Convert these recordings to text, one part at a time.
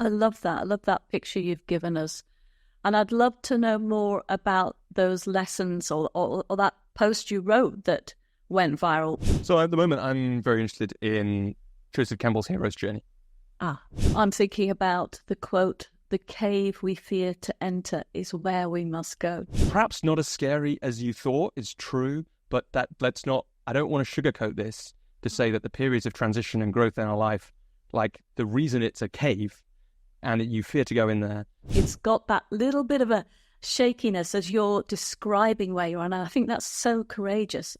I love that. I love that picture you've given us. And I'd love to know more about those lessons or that post you wrote that went viral. So at the moment, I'm very interested in Joseph Campbell's hero's journey. I'm thinking about the quote, "The cave we fear to enter is where we must go." Perhaps not as scary as you thought is true, but I don't want to sugarcoat this to say that the periods of transition and growth in our life, like the reason it's a cave and you fear to go in there. It's got that little bit of a shakiness as you're describing where you're on. And I think that's so courageous.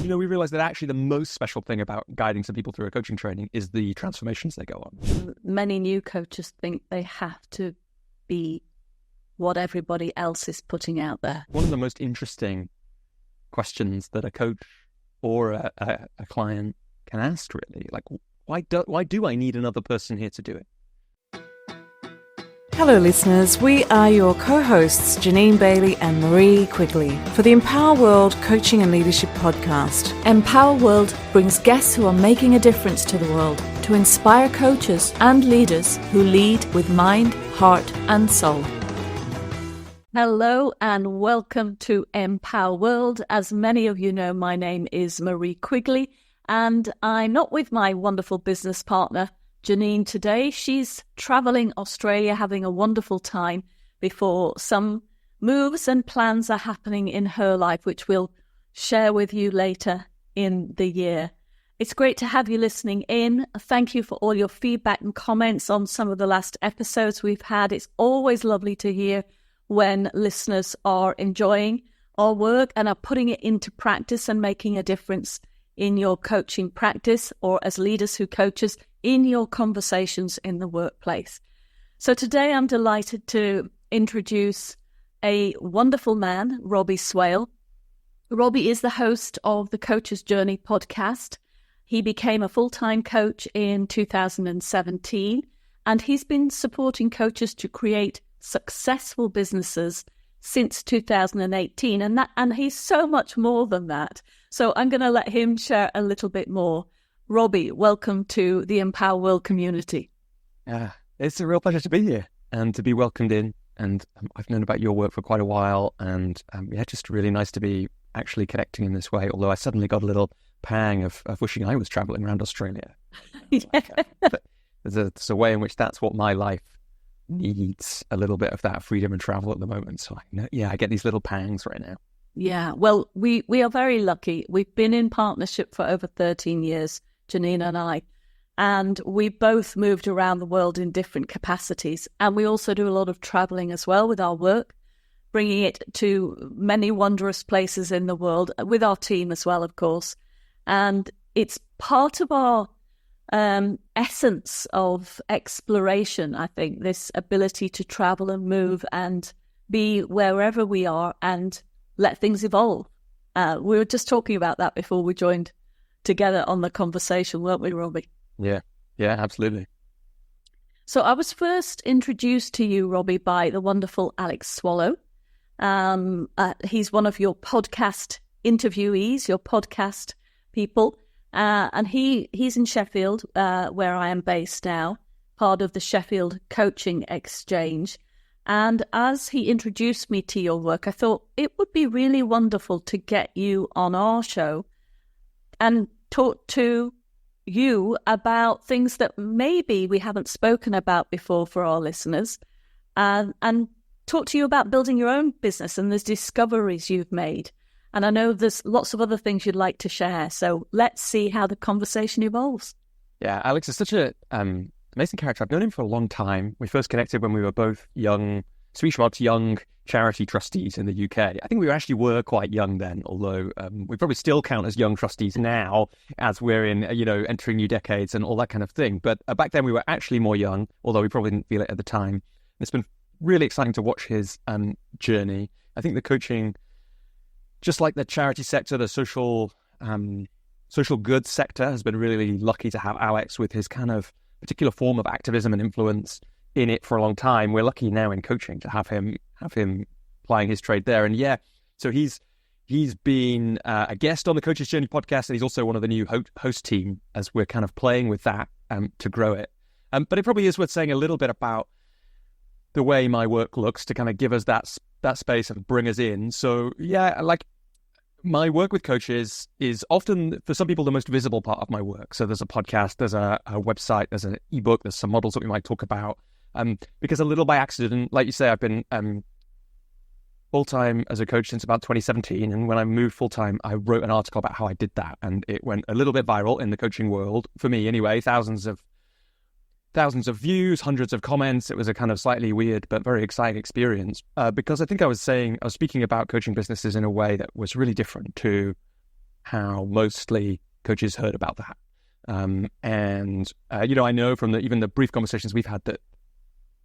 We realize that actually the most special thing about guiding some people through a coaching training is the transformations they go on. Many new coaches think they have to be what everybody else is putting out there. One of the most interesting questions that a coach or a client can ask, really, like, why do I need another person here to do it? Hello listeners, we are your co-hosts Janine Bailey and Marie Quigley for the Empower World Coaching and Leadership Podcast. Empower World brings guests who are making a difference to the world to inspire coaches and leaders who lead with mind, heart and soul. Hello and welcome to Empower World. As many of you know, my name is Marie Quigley and I'm not with my wonderful business partner Janine today. She's travelling Australia, having a wonderful time before some moves and plans are happening in her life, which we'll share with you later in the year. It's great to have you listening in. Thank you for all your feedback and comments on some of the last episodes we've had. It's always lovely to hear when listeners are enjoying our work and are putting it into practice and making a difference in your coaching practice or as leaders who coaches in your conversations in the workplace. So today I'm delighted to introduce a wonderful man, Robbie Swale. Robbie is the host of the Coach's Journey podcast. He became a full-time coach in 2017, and he's been supporting coaches to create successful businesses since 2018, and he's so much more than that. So I'm going to let him share a little bit more. Robbie, welcome to the Empower World community. It's a real pleasure to be here and to be welcomed in. And I've known about your work for quite a while, and just really nice to be actually connecting in this way. Although I suddenly got a little pang of wishing I was traveling around Australia. But there's a way in which that's what my life needs, a little bit of that freedom and travel at the moment. So I get these little pangs right now. Yeah, well, we are very lucky. We've been in partnership for over 13 years, Janine and I, and we both moved around the world in different capacities. And we also do a lot of traveling as well with our work, bringing it to many wondrous places in the world with our team as well, of course. And it's part of our essence of exploration, I think, this ability to travel and move and be wherever we are and let things evolve. We were just talking about that before we joined together on the conversation, weren't we, Robbie? Yeah, absolutely. So I was first introduced to you, Robbie, by the wonderful Alex Swallow. He's one of your podcast interviewees, your podcast people. And he's in Sheffield, where I am based now, part of the Sheffield Coaching Exchange. And as he introduced me to your work, I thought it would be really wonderful to get you on our show and talk to you about things that maybe we haven't spoken about before for our listeners, and talk to you about building your own business and the discoveries you've made. And I know there's lots of other things you'd like to share. So let's see how the conversation evolves. Yeah, Alex is such a amazing character. I've known him for a long time. We first connected when we were both young, Swedish young charity trustees in the UK. I think we actually were quite young then, although we probably still count as young trustees now as we're in, entering new decades and all that kind of thing. But back then we were actually more young, although we probably didn't feel it at the time. It's been really exciting to watch his journey. I think the coaching, just like the charity sector, the social goods sector has been really lucky to have Alex with his kind of particular form of activism and influence in it for a long time. We're lucky now in coaching to have him plying his trade there. And so he's been a guest on the Coach's Journey podcast, and he's also one of the new host team as we're kind of playing with that to grow it. But it probably is worth saying a little bit about the way my work looks to kind of give us that space and bring us in. So yeah, like my work with coaches is often, for some people, the most visible part of my work. So there's a podcast, there's a website, there's an ebook, there's some models that we might talk about. Because a little by accident, like you say, I've been full-time as a coach since about 2017. And when I moved full-time, I wrote an article about how I did that. And it went a little bit viral in the coaching world, for me anyway, thousands of views, hundreds of comments. It was a kind of slightly weird but very exciting experience because I think I was speaking about coaching businesses in a way that was really different to how mostly coaches heard about that. I know from even the brief conversations we've had that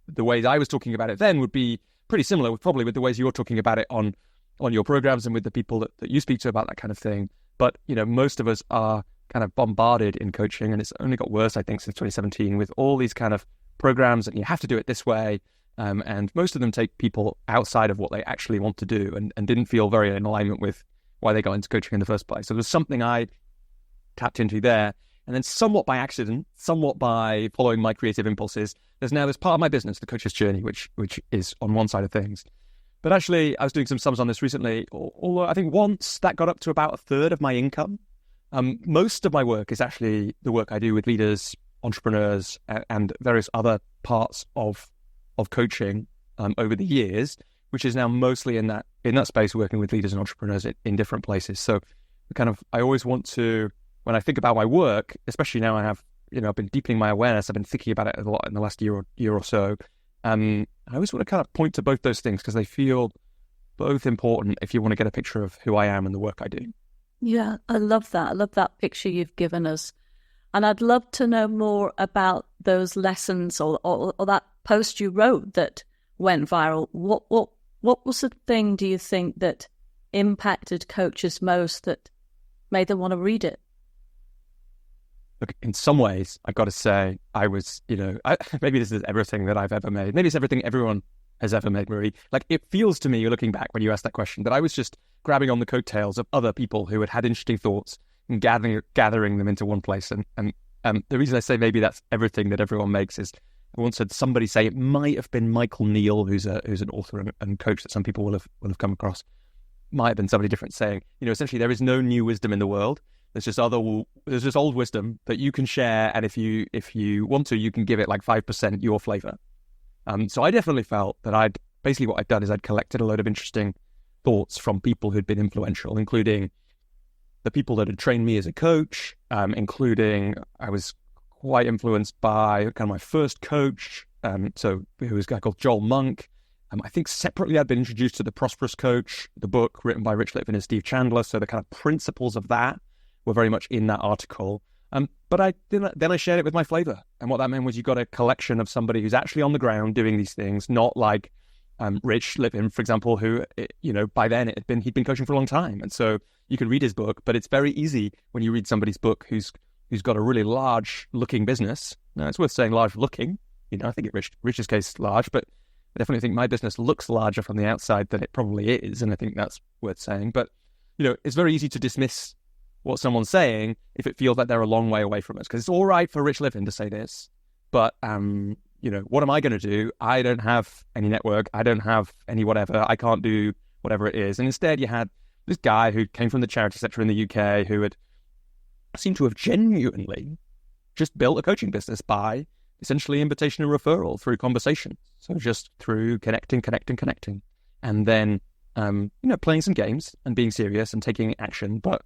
the ways I was talking about it then would be pretty similar probably with the ways you're talking about it on your programs and with the people that you speak to about that kind of thing. But, most of us are kind of bombarded in coaching, and it's only got worse, I think, since 2017 with all these kind of programs and you have to do it this way. And most of them take people outside of what they actually want to do and didn't feel very in alignment with why they got into coaching in the first place. So there's something I tapped into there. And then somewhat by accident, somewhat by following my creative impulses, there's now this part of my business, the coach's journey, which is on one side of things. But actually, I was doing some sums on this recently, although I think once that got up to about a third of my income. Most of my work is actually the work I do with leaders, entrepreneurs, and various other parts of coaching over the years, which is now mostly in that space, working with leaders and entrepreneurs in different places. So I always want to, when I think about my work, especially now I've been deepening my awareness, I've been thinking about it a lot in the last year or so. I always want to kind of point to both those things because they feel both important if you want to get a picture of who I am and the work I do. Yeah, I love that. I love that picture you've given us. And I'd love to know more about those lessons or that post you wrote that went viral. What was the thing, do you think, that impacted coaches most that made them want to read it? Look, in some ways, I've got to say, I was, maybe this is everything that I've ever made. Maybe it's everything everyone has ever made, Marie. Like, it feels to me, looking back when you asked that question, that I was just grabbing on the coattails of other people who had interesting thoughts and gathering them into one place. And the reason I say maybe that's everything that everyone makes is I once heard somebody say, it might have been Michael Neal, who's an author and coach that some people will have come across. Might have been somebody different saying, essentially there is no new wisdom in the world. There's just old wisdom that you can share, and if you want to, you can give it like 5% your flavor. So I definitely felt that what I'd done is I'd collected a load of interesting thoughts from people who'd been influential, including the people that had trained me as a coach, including I was quite influenced by kind of my first coach, who was a guy called Joel Monk. I think separately I'd been introduced to The Prosperous Coach, the book written by Rich Litvin and Steve Chandler. So the kind of principles of that were very much in that article. But then I shared it with my flavor. And what that meant was you got a collection of somebody who's actually on the ground doing these things, not like Rich Litvin, for example, who, by then he'd been coaching for a long time. And so you can read his book, but it's very easy when you read somebody's book who's got a really large looking business. Now, it's worth saying large looking, I think in Rich's case, large, but I definitely think my business looks larger from the outside than it probably is. And I think that's worth saying. But, it's very easy to dismiss what someone's saying if it feels like they're a long way away from us. Because it's all right for Rich Litvin to say this, but, what am I going to do? I don't have any network. I don't have any whatever. I can't do whatever it is. And instead you had this guy who came from the charity sector in the UK who had seemed to have genuinely just built a coaching business by essentially invitation and referral through conversation. So just through connecting. And then, playing some games and being serious and taking action. But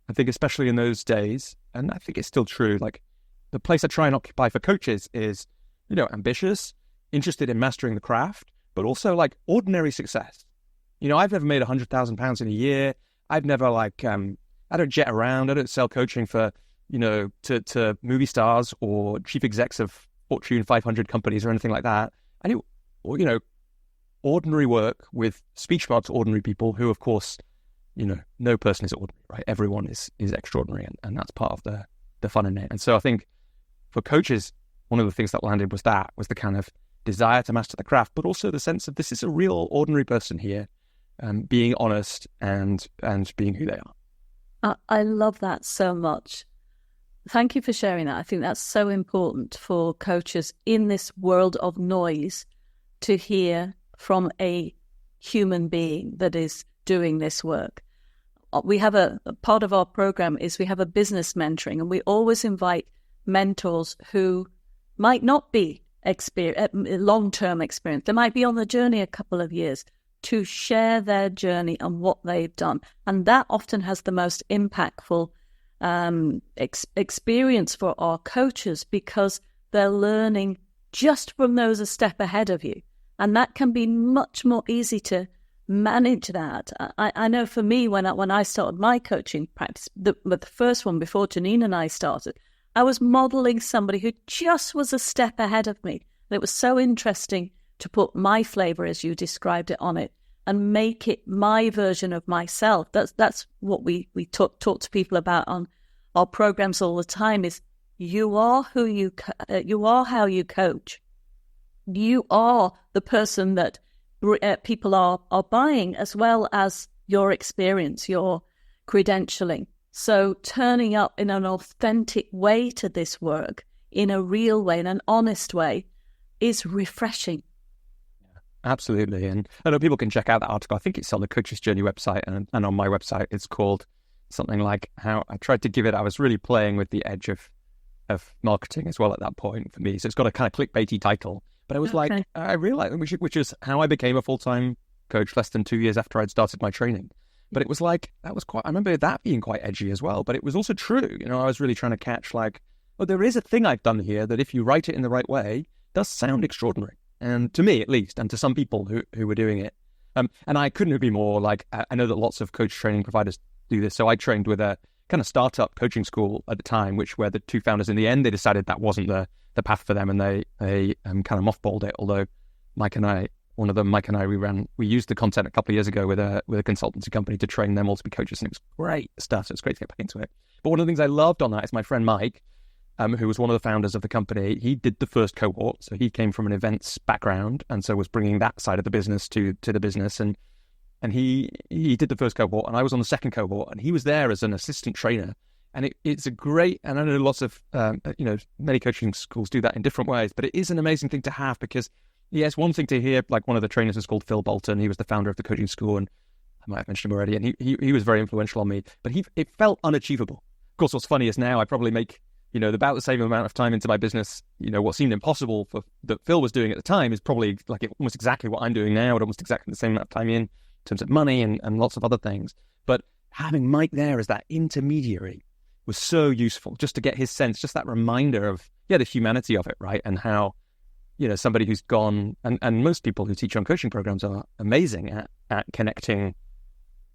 I think especially in those days, and I think it's still true, like the place I try and occupy for coaches is, ambitious, interested in mastering the craft, but also like ordinary success. I've never made £100,000 in a year. I've never I don't jet around. I don't sell coaching for, to movie stars or chief execs of Fortune 500 companies or anything like that. I do, ordinary work with speech marks, ordinary people who, of course, no person is ordinary, right? Everyone is extraordinary, and that's part of the fun in it. And so I think for coaches, one of the things that landed was the kind of desire to master the craft, but also the sense of this is a real ordinary person here, being honest and being who they are. I love that so much. Thank you for sharing that. I think that's so important for coaches in this world of noise to hear from a human being that is doing this work. We have a part of our program is we have a business mentoring, and we always invite mentors who might not be long-term experience. They might be on the journey a couple of years, to share their journey and what they've done. And that often has the most impactful experience for our coaches, because they're learning just from those a step ahead of you. And that can be much more easy to manage that. I know for me, when I started my coaching practice, the first one before Janine and I started, I was modeling somebody who just was a step ahead of me. And it was so interesting to put my flavor, as you described it, on it and make it my version of myself. That's what we talk to people about on our programs all the time, is you are who you are how you coach. You are the person that people are buying, as well as your experience, your credentialing. So turning up in an authentic way to this work, in a real way, in an honest way, is refreshing. Absolutely. And I know people can check out that article. I think it's on the Coach's Journey website, and on my website it's called something like how I tried to give it. I was really playing with the edge of marketing as well at that point for me. So it's got a kind of clickbaity title. But I was like, I realized, which is how I became a full-time coach less than 2 years after I'd started my training. But it was like, I remember that being quite edgy as well. But it was also true. You know, I was really trying to catch like, oh, there is a thing I've done here that if you write it in the right way, does sound extraordinary. And to me, at least, and to some people who were doing it. And I couldn't agree more. Like, I know that lots of coach training providers do this. So I trained with a kind of startup coaching school at the time, where the two founders, in the end, they decided that wasn't the path for them, and they kind of mothballed it. Although Mike and I, we used the content a couple of years ago with a consultancy company to train them all to be coaches, and it was great stuff. So it's great to get back into it. But one of the things I loved on that is my friend Mike, who was one of the founders of the company. He did the first cohort, so he came from an events background, and so was bringing that side of the business to the business, and he did the first cohort, and I was on the second cohort, and he was there as an assistant trainer. And it's a great, and I know lots of, many coaching schools do that in different ways, but it is an amazing thing to have, because, yes, one thing to hear, like one of the trainers is called Phil Bolton. He was the founder of the coaching school, and I might have mentioned him already, and he was very influential on me, but it felt unachievable. Of course, what's funny is now I probably make, about the same amount of time into my business. What seemed impossible that Phil was doing at the time is probably like almost exactly what I'm doing now, at almost exactly the same amount of time in terms of money and lots of other things. But having Mike there as that intermediary was so useful, just to get his sense, just that reminder of, the humanity of it, right? And how, somebody who's gone, and most people who teach on coaching programs are amazing at connecting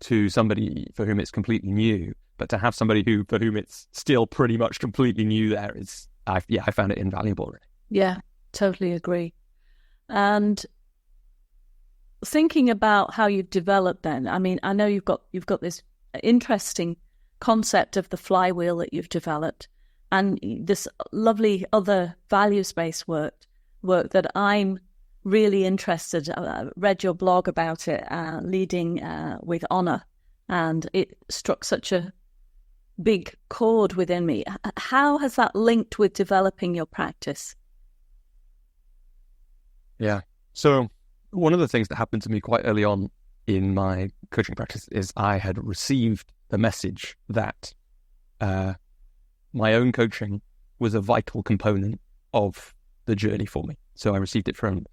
to somebody for whom it's completely new, but to have somebody for whom it's still pretty much completely new there is, I found it invaluable, really. Yeah, totally agree. And thinking about how you've developed then, I mean, I know you've got this interesting concept of the flywheel that you've developed, and this lovely other values-based work that I'm really interested. I read your blog about it, Leading with Honor, and it struck such a big chord within me. How has that linked with developing your practice? Yeah. So one of the things that happened to me quite early on in my coaching practice is I had received the message that my own coaching was a vital component of the journey for me. So I received it from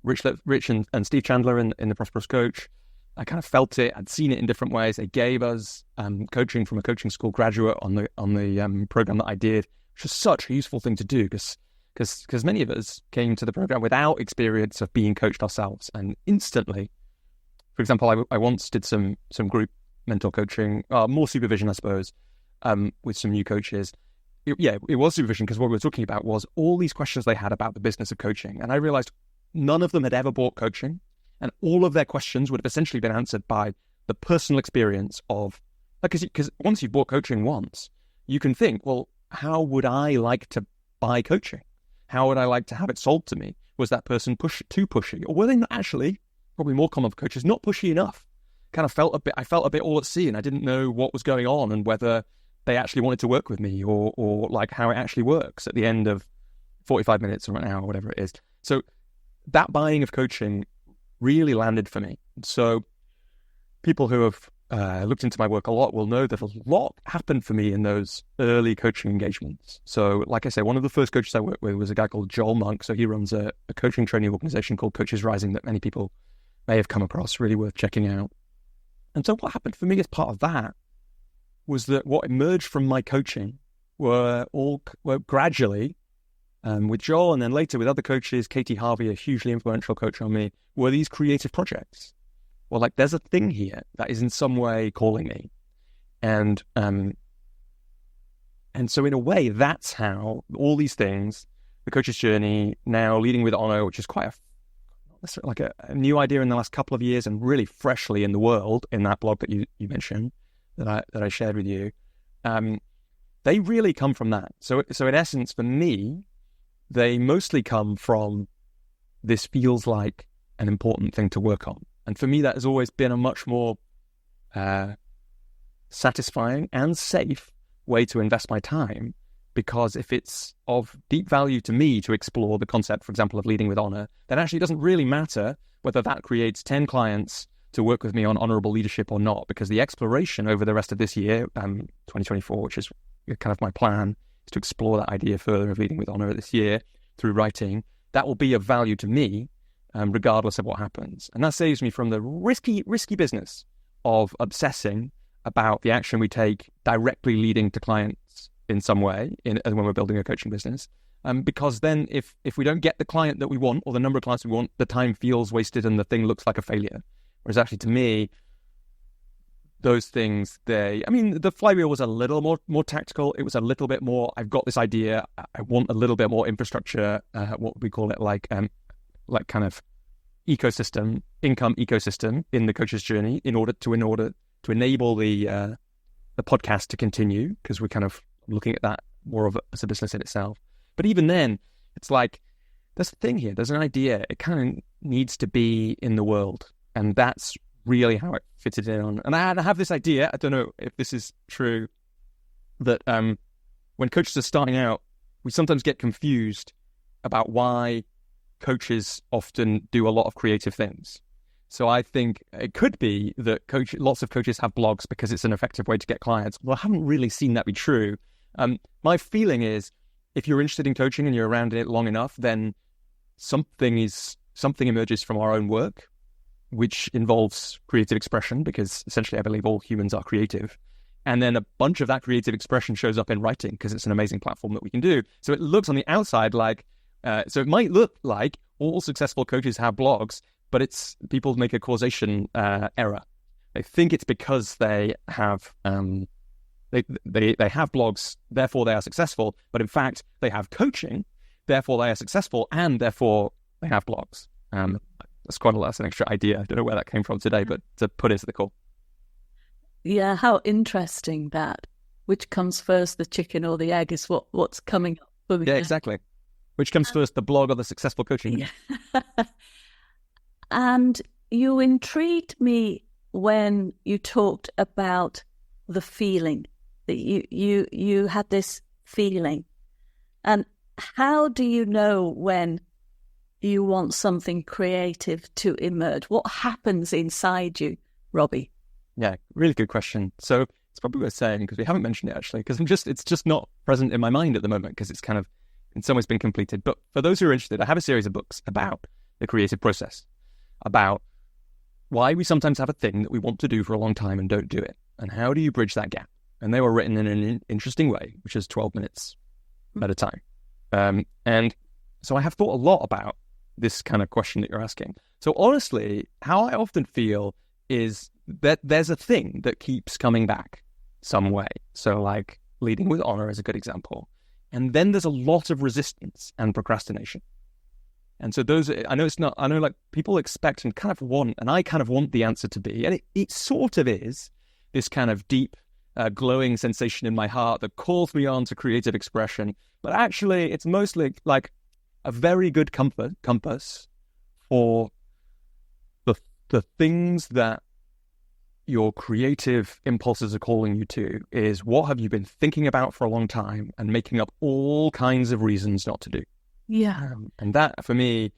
Rich and Steve Chandler in the Prosperous Coach. I kind of felt it. I'd seen it in different ways. They gave us coaching from a coaching school graduate on the program that I did, which was such a useful thing to do, because many of us came to the program without experience of being coached ourselves, and instantly, for example, I once did some group mentor coaching, more supervision, I suppose, with some new coaches. It was supervision, because what we were talking about was all these questions they had about the business of coaching, and I realized none of them had ever bought coaching. And all of their questions would have essentially been answered by the personal experience of, because once you've bought coaching once, you can think, well, how would I like to buy coaching? How would I like to have it sold to me? Was that person too pushy? Or were they not actually, probably more common for coaches, not pushy enough? I felt a bit all at sea, and I didn't know what was going on, and whether they actually wanted to work with me, or like how it actually works at the end of 45 minutes or an hour, whatever it is. So that buying of coaching really landed for me. So people who have looked into my work a lot will know that a lot happened for me in those early coaching engagements. So like I say, one of the first coaches I worked with was a guy called Joel Monk. So he runs a coaching training organization called Coaches Rising that many people may have come across, really worth checking out. And so what happened for me as part of that was that what emerged from my coaching were gradually, with Joel and then later with other coaches, Katie Harvey, a hugely influential coach on me, were these creative projects. Well, like there's a thing here that is in some way calling me. And so in a way, that's how all these things, the coach's journey, now leading with honor, which is quite a new idea in the last couple of years and really freshly in the world in that blog that you mentioned that I shared with you, they really come from that. So in essence, for me, they mostly come from this feels like an important thing to work on. And for me, that has always been a much more satisfying and safe way to invest my time, because if it's of deep value to me to explore the concept, for example, of leading with honor, then actually it doesn't really matter whether that creates 10 clients to work with me on honorable leadership or not, because the exploration over the rest of this year, 2024, which is kind of my plan, is to explore that idea further of leading with honor this year through writing. That will be of value to me, regardless of what happens. And that saves me from the risky business of obsessing about the action we take directly leading to clients in some way when we're building a coaching business. Because then if we don't get the client that we want or the number of clients we want, the time feels wasted and the thing looks like a failure. Whereas actually to me, those things, the flywheel was a little more tactical. It was a little bit more, I've got this idea, I want a little bit more infrastructure, what would we call it, like kind of income ecosystem in the coach's journey in order to enable the podcast to continue, because we're kind of looking at that more as a business in itself. But even then, it's like, there's a thing here, there's an idea, it kind of needs to be in the world. And that's really how it fitted in on. And I have this idea, I don't know if this is true, that when coaches are starting out, we sometimes get confused about why coaches often do a lot of creative things. So I think it could be that lots of coaches have blogs because it's an effective way to get clients. Well, I haven't really seen that be true. My feeling is, if you're interested in coaching and you're around it long enough, then something emerges from our own work, which involves creative expression, because essentially I believe all humans are creative. And then a bunch of that creative expression shows up in writing, because it's an amazing platform that we can do. So it looks on the outside like, so it might look like all successful coaches have blogs, but it's people make a causation error. They think it's because they have they have blogs, therefore they are successful. But in fact, they have coaching, therefore they are successful, and therefore they have blogs. That's an extra idea. I don't know where that came from today, but to put it to the core. Yeah, how interesting that. Which comes first, the chicken or the egg, is what's coming up for me. Yeah, exactly. Which comes first, the blog or the successful coaching? Yeah. And you intrigued me when you talked about the feeling, that you had this feeling. And how do you know when you want something creative to emerge? What happens inside you, Robbie? Yeah, really good question. So it's probably worth saying, because we haven't mentioned it actually, because it's just not present in my mind at the moment, because it's kind of in some ways been completed. But for those who are interested, I have a series of books about the creative process, about why we sometimes have a thing that we want to do for a long time and don't do it, and how do you bridge that gap. And they were written in an interesting way, which is 12 minutes at a time. And so I have thought a lot about this kind of question that you're asking. So honestly, how I often feel is that there's a thing that keeps coming back some way. So like leading with honor is a good example. And then there's a lot of resistance and procrastination. And so I know like people expect and kind of want, and I kind of want the answer to be, and it sort of is this kind of deep, glowing sensation in my heart that calls me on to creative expression. But actually, it's mostly like a very good compass for the things that your creative impulses are calling you to is what have you been thinking about for a long time and making up all kinds of reasons not to do. Yeah. And that, for me,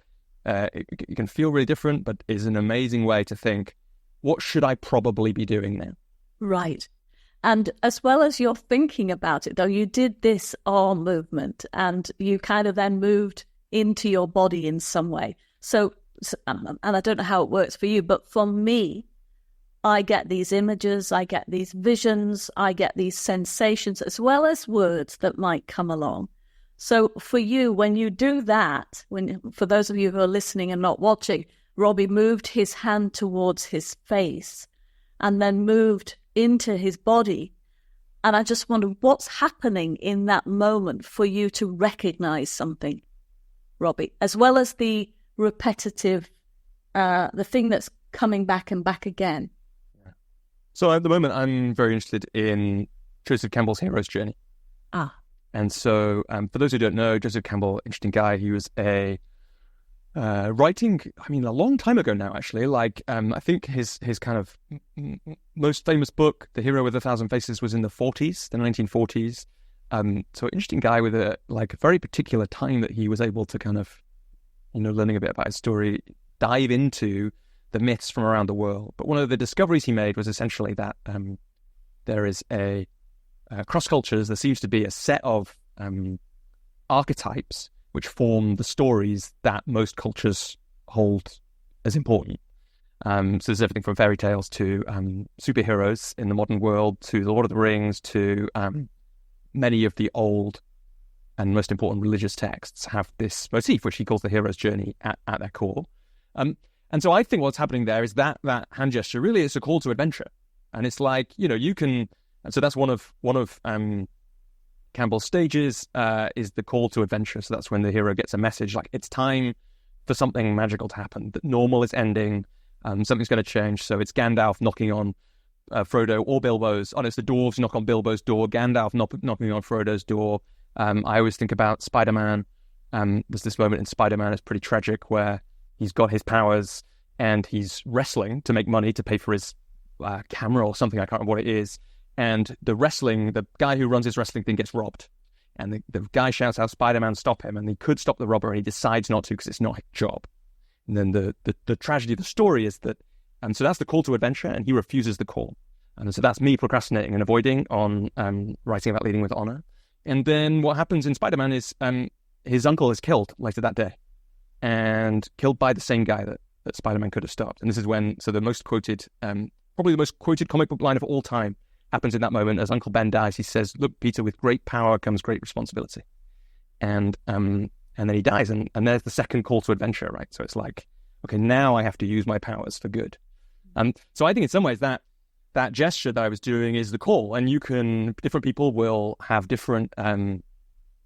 it can feel really different, but is an amazing way to think, what should I probably be doing now? Right. And as well as you're thinking about it, though, you did this arm movement and you kind of then moved into your body in some way. So, and I don't know how it works for you, but for me, I get these images, I get these visions, I get these sensations, as well as words that might come along. So for you, when you do that, for those of you who are listening and not watching, Robbie moved his hand towards his face and then moved into his body. And I just wonder what's happening in that moment for you to recognize something, Robbie, as well as the repetitive, the thing that's coming back and back again. So at the moment, I'm very interested in Joseph Campbell's hero's journey. And so for those who don't know, Joseph Campbell, interesting guy. He was writing, a long time ago now, actually. I think his kind of most famous book, The Hero with 1,000 Faces, was in the 1940s. So interesting guy with a very particular time that he was able to kind of, learning a bit about his story, dive into the myths from around the world. But one of the discoveries he made was essentially that there is across cultures, there seems to be a set of archetypes which form the stories that most cultures hold as important. So there's everything from fairy tales to superheroes in the modern world, to the Lord of the Rings, to many of the old and most important religious texts have this motif, which he calls the hero's journey at their core. And so I think what's happening there is that hand gesture really is a call to adventure. And it's like, you can, and so that's one of Campbell's stages is the call to adventure. So that's when the hero gets a message like it's time for something magical to happen, that normal is ending, something's going to change. So it's Gandalf knocking on Frodo or Bilbo's. Oh, no, it's the dwarves knock on Bilbo's door, Gandalf knocking on Frodo's door. I always think about Spider-Man. There's this moment in Spider-Man, it's pretty tragic, where he's got his powers and he's wrestling to make money to pay for his camera or something. I can't remember what it is. And the guy who runs his wrestling thing gets robbed. And the guy shouts out, Spider-Man, stop him. And he could stop the robber and he decides not to because it's not his job. And then the tragedy of the story is that, and so that's the call to adventure, and he refuses the call. And so that's me procrastinating and avoiding on writing about leading with honor. And then what happens in Spider-Man is his uncle is killed later that day, and killed by the same guy that Spider-Man could have stopped. And this is when, so the most quoted, probably the most quoted comic book line of all time happens in that moment. As Uncle Ben dies, he says, "Look, Peter, with great power comes great responsibility." And then he dies, and there's the second call to adventure, right? So it's like, okay, now I have to use my powers for good. So I think in some ways that gesture that I was doing is the call, and different people will have different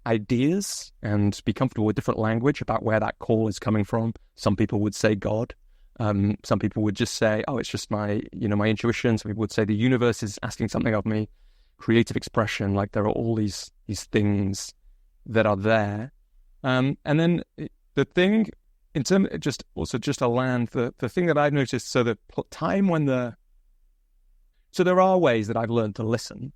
ideas and be comfortable with different language about where that call is coming from. Some people would say God. Some people would just say, oh, it's just my intuition. Some people would say the universe is asking something of me. Creative expression, like there are all these things that are there. And then the thing, in terms, just to land, the thing that I've noticed, so the time when so there are ways that I've learned to listen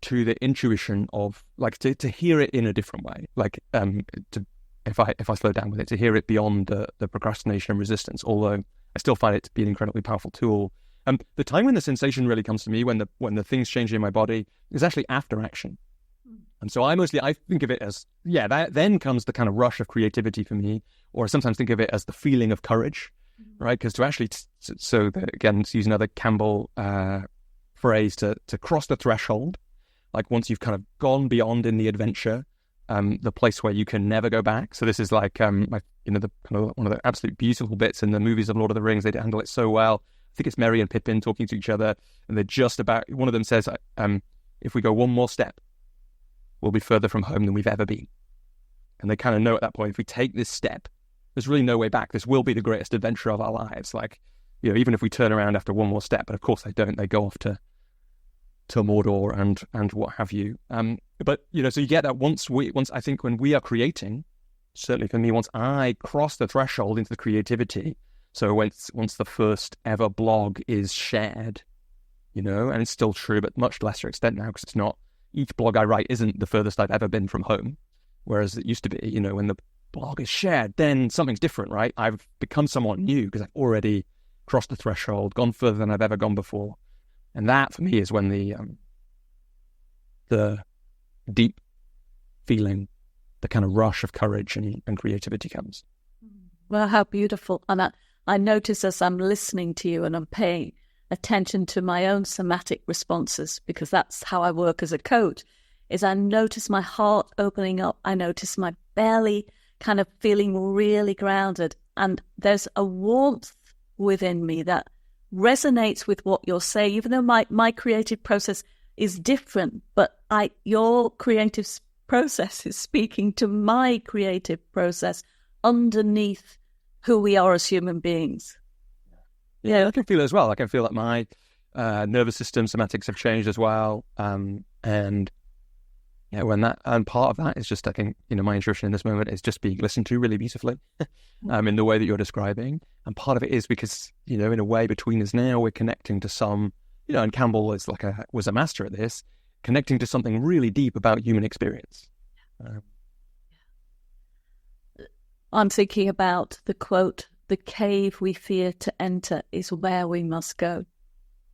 to the intuition of, like, to hear it in a different way, like if I slow down with it, to hear it beyond the procrastination and resistance, although I still find it to be an incredibly powerful tool. The time when the sensation really comes to me, when the things change in my body, is actually after action. And so I think of it as, that then comes the kind of rush of creativity for me, or I sometimes think of it as the feeling of courage, right? Because to actually, again, to use another Campbell phrase, to cross the threshold, like once you've kind of gone beyond in the adventure, the place where you can never go back. So this is like, one of the absolute beautiful bits in the movies of Lord of the Rings. They handle it so well. I think it's Merry and Pippin talking to each other, and they're just about, one of them says, if we go one more step, we'll be further from home than we've ever been. And they kind of know at that point, if we take this step, there's really no way back. This will be the greatest adventure of our lives. Like, even if we turn around after one more step, but of course they don't. They go off to Mordor and what have you. But so you get that once I think when we are creating, certainly for me, once I cross the threshold into the creativity, so once the first ever blog is shared, and it's still true, but much lesser extent now, because it's not, each blog I write isn't the furthest I've ever been from home. Whereas it used to be, when the blog is shared, then something's different, right? I've become someone new because I've already crossed the threshold, gone further than I've ever gone before. And that for me is when the deep feeling, the kind of rush of courage and creativity comes. Well, how beautiful. And I notice as I'm listening to you and I'm paying attention to my own somatic responses, because that's how I work as a coach, is I notice my heart opening up. I notice my belly kind of feeling really grounded. And there's a warmth within me that resonates with what you're saying, even though my creative process is different, but your creative process is speaking to my creative process underneath who we are as human beings. Yeah, I can feel it as well. I can feel that my nervous system somatics have changed as well. And part of that is just, I think, my intuition in this moment is just being listened to really beautifully in the way that you're describing. And part of it is because, in a way between us now, we're connecting to some, and Campbell is was a master at this, connecting to something really deep about human experience. I'm thinking about the quote, "The cave we fear to enter is where we must go."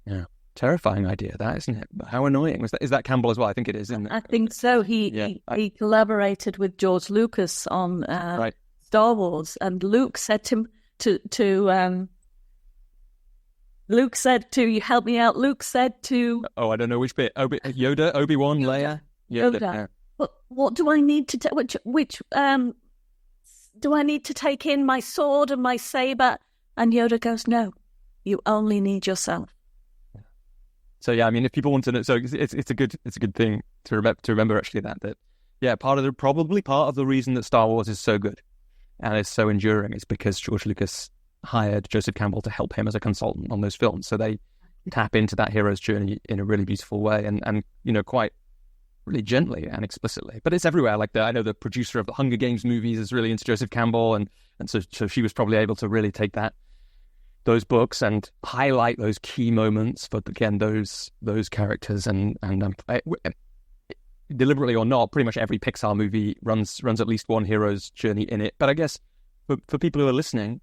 Yeah. Terrifying idea, that, isn't it? But how annoying. Is that Campbell as well? I think it is, isn't it? I think so. He collaborated with George Lucas on Star Wars, and Luke said to Luke said to, you help me out, Luke said to... Oh, I don't know which bit. Yoda, Obi-Wan, Leia? Yoda. Yeah. What do I need to take? Which do I need to take in my sword and my saber? And Yoda goes, no, you only need yourself. So yeah, I mean, if people want to know, so it's a good thing to remember actually that probably part of the reason that Star Wars is so good and is so enduring is because George Lucas hired Joseph Campbell to help him as a consultant on those films. So they tap into that hero's journey in a really beautiful way and quite really gently and explicitly. But it's everywhere. Like I know the producer of the Hunger Games movies is really into Joseph Campbell, and so she was probably able to really take those books and highlight those key moments for, again, those characters and deliberately or not, pretty much every Pixar movie runs at least one hero's journey in it. But I guess for people who are listening,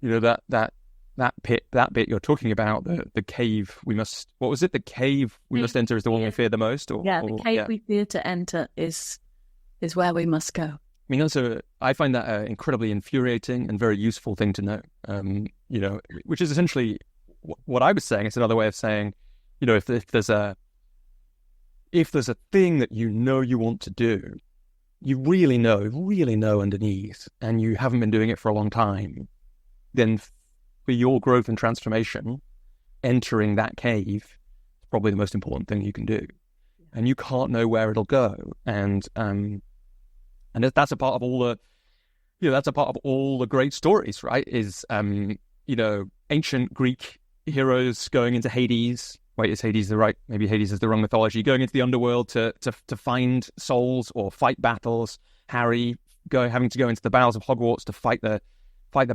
that bit you're talking about, the cave we must, what was it? The cave we must enter is the one we fear the most? The cave we fear to enter is where we must go. I mean, also, I find that an incredibly infuriating and very useful thing to know, which is essentially what I was saying. It's another way of saying, if there's a thing that you want to do, you really know underneath, and you haven't been doing it for a long time, then for your growth and transformation, entering that cave is probably the most important thing you can do. And you can't know where it'll go. And that's a part of all the great stories, right? Is ancient Greek heroes going into Hades. Wait, is Hades the right? Maybe Hades is the wrong mythology. Going into the underworld to find souls or fight battles. Harry having to go into the bowels of Hogwarts to fight the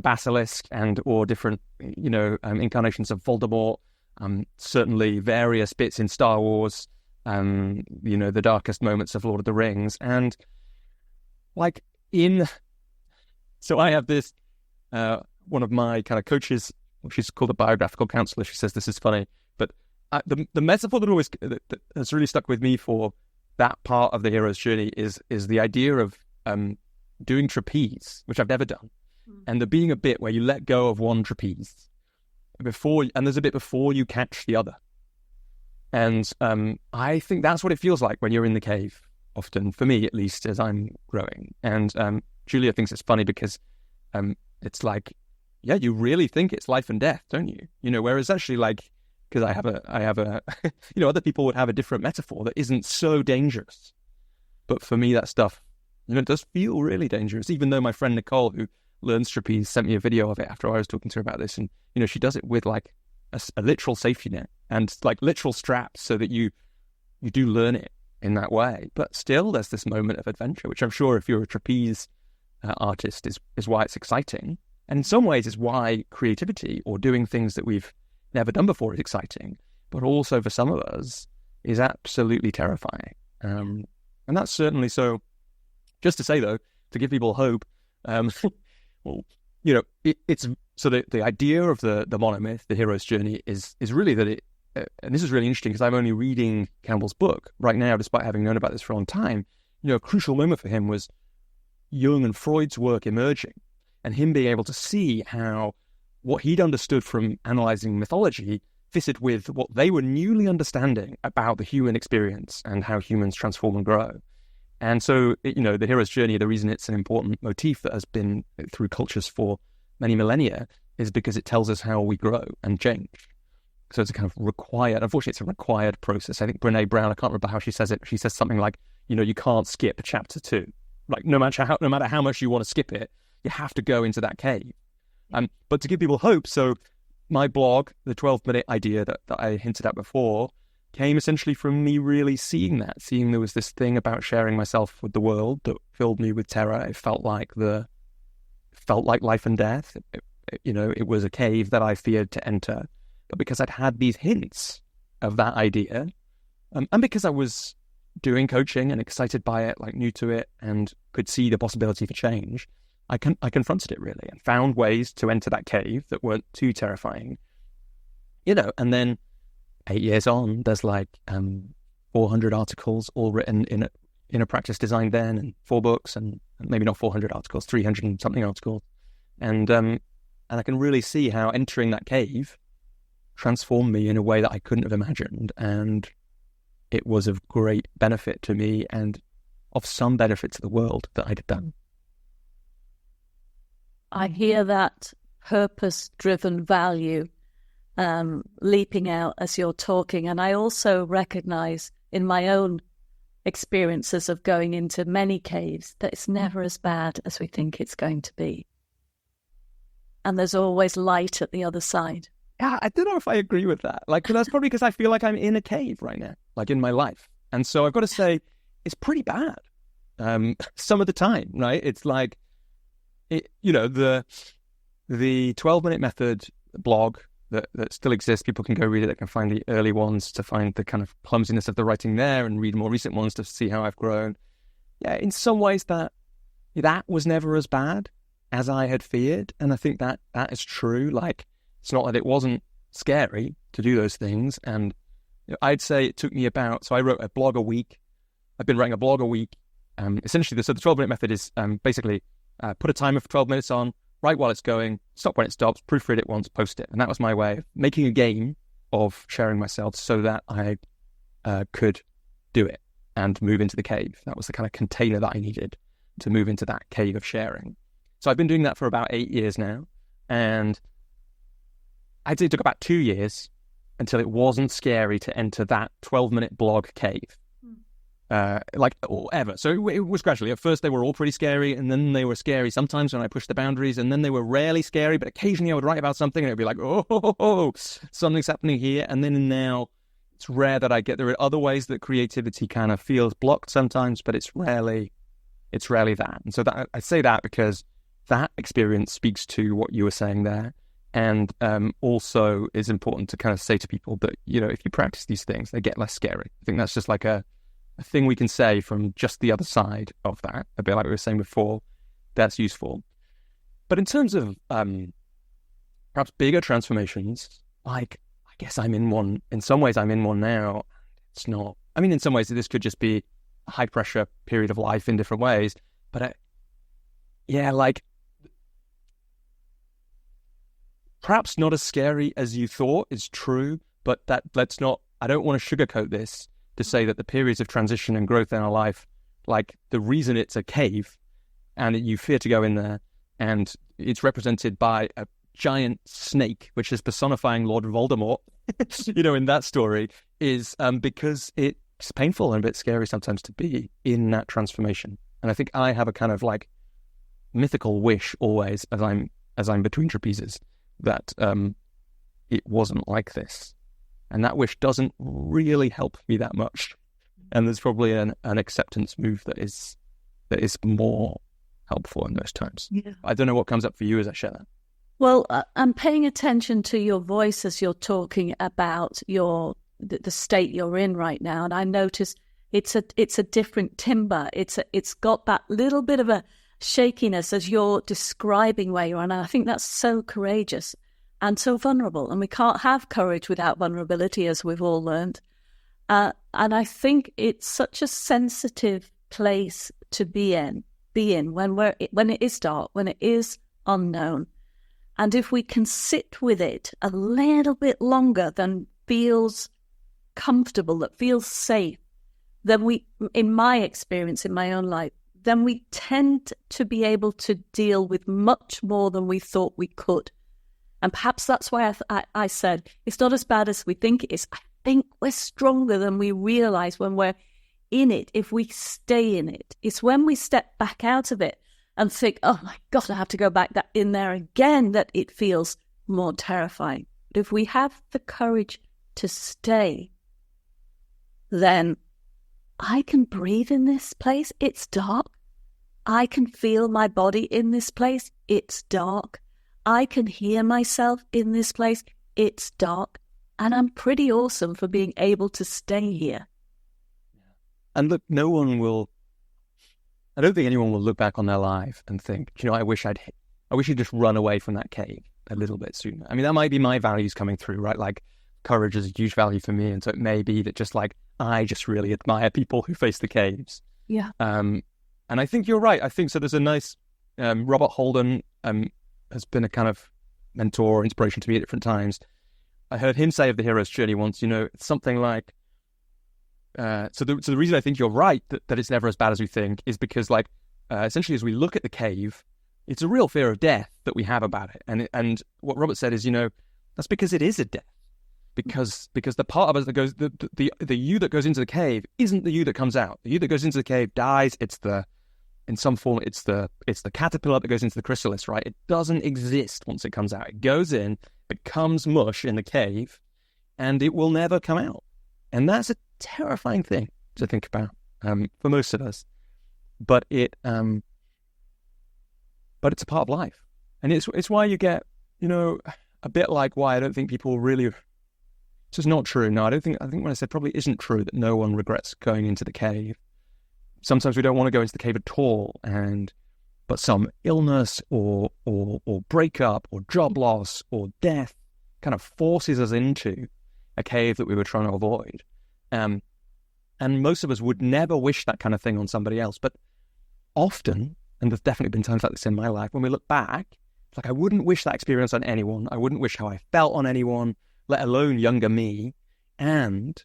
basilisk or different incarnations of Voldemort. Certainly various bits in Star Wars. The darkest moments of Lord of the Rings. And so I have this, one of my kind of coaches, she's called a biographical counselor. She says this is funny, but the metaphor that has really stuck with me for that part of the hero's journey is the idea of doing trapeze, which I've never done, and there being a bit where you let go of one trapeze and there's a bit before you catch the other. And I think that's what it feels like when you're in the cave. Often, for me at least, as I'm growing. And Julia thinks it's funny because it's like, yeah, you really think it's life and death, don't you? Whereas actually, because I have a other people would have a different metaphor that isn't so dangerous. But for me, that stuff, it does feel really dangerous. Even though my friend Nicole, who learns trapeze, sent me a video of it after I was talking to her about this, and she does it with a literal safety net and literal straps so that you do learn it in that way. But still there's this moment of adventure, which I'm sure if you're a trapeze artist is why it's exciting, and in some ways is why creativity or doing things that we've never done before is exciting, but also for some of us is absolutely terrifying. And that's certainly so. Just to say, though, to give people hope, well, it's so the idea of the monomyth, the hero's journey, is really that it, and this is really interesting because I'm only reading Campbell's book right now, despite having known about this for a long time. A crucial moment for him was Jung and Freud's work emerging and him being able to see how what he'd understood from analyzing mythology fitted with what they were newly understanding about the human experience and how humans transform and grow. And so, the hero's journey, the reason it's an important motif that has been through cultures for many millennia is because it tells us how we grow and change. So it's a kind of unfortunately, it's a required process. I think Brene Brown, I can't remember how she says it, she says something like, you can't skip chapter 2. Like, no matter how much you want to skip it, you have to go into that cave. But to give people hope, so my blog, the 12-minute idea that I hinted at before, came essentially from me really seeing there was this thing about sharing myself with the world that filled me with terror. It felt like life and death. It was a cave that I feared to enter. But because I'd had these hints of that idea, and because I was doing coaching and excited by it, like new to it, and could see the possibility for change, I confronted it really and found ways to enter that cave that weren't too terrifying. And then 8 years on, there's like 400 articles all written in a practice design then, and 4 books, and maybe not 400 articles, 300 and something articles. And I can really see how entering that cave transformed me in a way that I couldn't have imagined. And it was of great benefit to me and of some benefit to the world that I did that. I hear that purpose-driven value leaping out as you're talking. And I also recognize in my own experiences of going into many caves that it's never as bad as we think it's going to be. And there's always light at the other side. Yeah, I don't know if I agree with that. But that's probably because I feel like I'm in a cave right now, like in my life. And so I've got to say, it's pretty bad some of the time, right? It's like, the 12-minute method blog that still exists. People can go read it. They can find the early ones to find the kind of clumsiness of the writing there, and read more recent ones to see how I've grown. Yeah, in some ways that was never as bad as I had feared. And I think that is true. Like, it's not that it wasn't scary to do those things. And I'd say it took me so I wrote a blog a week. I've been writing a blog a week. Essentially, so the 12-minute method is basically put a timer for 12 minutes on, write while it's going, stop when it stops, proofread it once, post it. And that was my way of making a game of sharing myself so that I could do it and move into the cave. That was the kind of container that I needed to move into that cave of sharing. So I've been doing that for about 8 years now. And I'd say it took about 2 years until it wasn't scary to enter that 12-minute blog cave. Or ever. So it was gradually. At first, they were all pretty scary, and then they were scary sometimes when I pushed the boundaries, and then they were rarely scary, but occasionally I would write about something, and it would be like, oh, something's happening here. And then now, it's rare that I get there. Are other ways that creativity kind of feels blocked sometimes, but it's rarely that. And so that I say that because that experience speaks to what you were saying there, and also is important to kind of say to people that, if you practice these things, they get less scary. I think that's just like a thing we can say from just the other side of that, a bit like we were saying before. That's useful. But in terms of perhaps bigger transformations, like, I guess I'm in one. In some ways, I'm in one now. It's not. I mean, in some ways, this could just be a high pressure period of life in different ways. But perhaps not as scary as you thought is true. But I don't want to sugarcoat this to say that the periods of transition and growth in our life, like the reason it's a cave and you fear to go in there, and it's represented by a giant snake, which is personifying Lord Voldemort, in that story, is because it's painful and a bit scary sometimes to be in that transformation. And I think I have a kind of like mythical wish always as I'm between trapezes that it wasn't like this. And that wish doesn't really help me that much. And there's probably an acceptance move that is more helpful in those times. Yeah. I don't know what comes up for you as I share that. Well, I'm paying attention to your voice as you're talking about the state you're in right now, and I notice it's a different timbre. It's got that little bit of a shakiness as you're describing where you're, and I think that's so courageous and so vulnerable. And we can't have courage without vulnerability, as we've all learned. And I think it's such a sensitive place to be in when it is dark, when it is unknown. And if we can sit with it a little bit longer than feels comfortable, that feels safe, then we, in my experience, in my own life, then we tend to be able to deal with much more than we thought we could. And perhaps that's why I said it's not as bad as we think it is. I think we're stronger than we realize when we're in it, if we stay in it. It's when we step back out of it and think, oh my God, I have to go back in there again, that it feels more terrifying. But if we have the courage to stay, then I can breathe in this place. It's dark. I can feel my body in this place. It's dark. I can hear myself in this place. It's dark. And I'm pretty awesome for being able to stay here. And look, I don't think anyone will look back on their life and think, I wish I'd just run away from that cave a little bit sooner. I mean, that might be my values coming through, right? Like, courage is a huge value for me. And so it may be that just like, I just really admire people who face the caves. Yeah. And I think you're right. I think so. There's a nice, Robert Holden has been a kind of mentor or inspiration to me at different times. I heard him say of the hero's journey once, it's something like, so the reason I think you're right that it's never as bad as we think is because, like, essentially as we look at the cave, it's a real fear of death that we have about it. And what Robert said is, that's because it is a death. Because the part of us that goes, the you that goes into the cave isn't the you that comes out. The you that goes into the cave dies. In some form, it's the caterpillar that goes into the chrysalis, right? It doesn't exist once it comes out. It goes in, becomes mush in the cave, and it will never come out. And that's a terrifying thing to think about for most of us. But it's a part of life, and it's why you get a bit like why I don't think people really. This is not true. No, I think what I said probably isn't true, that no one regrets going into the cave. Sometimes we don't want to go into the cave at all, but some illness or breakup or job loss or death kind of forces us into a cave that we were trying to avoid. And most of us would never wish that kind of thing on somebody else. But often, and there's definitely been times like this in my life, when we look back, it's like I wouldn't wish that experience on anyone. I wouldn't wish how I felt on anyone, let alone younger me. And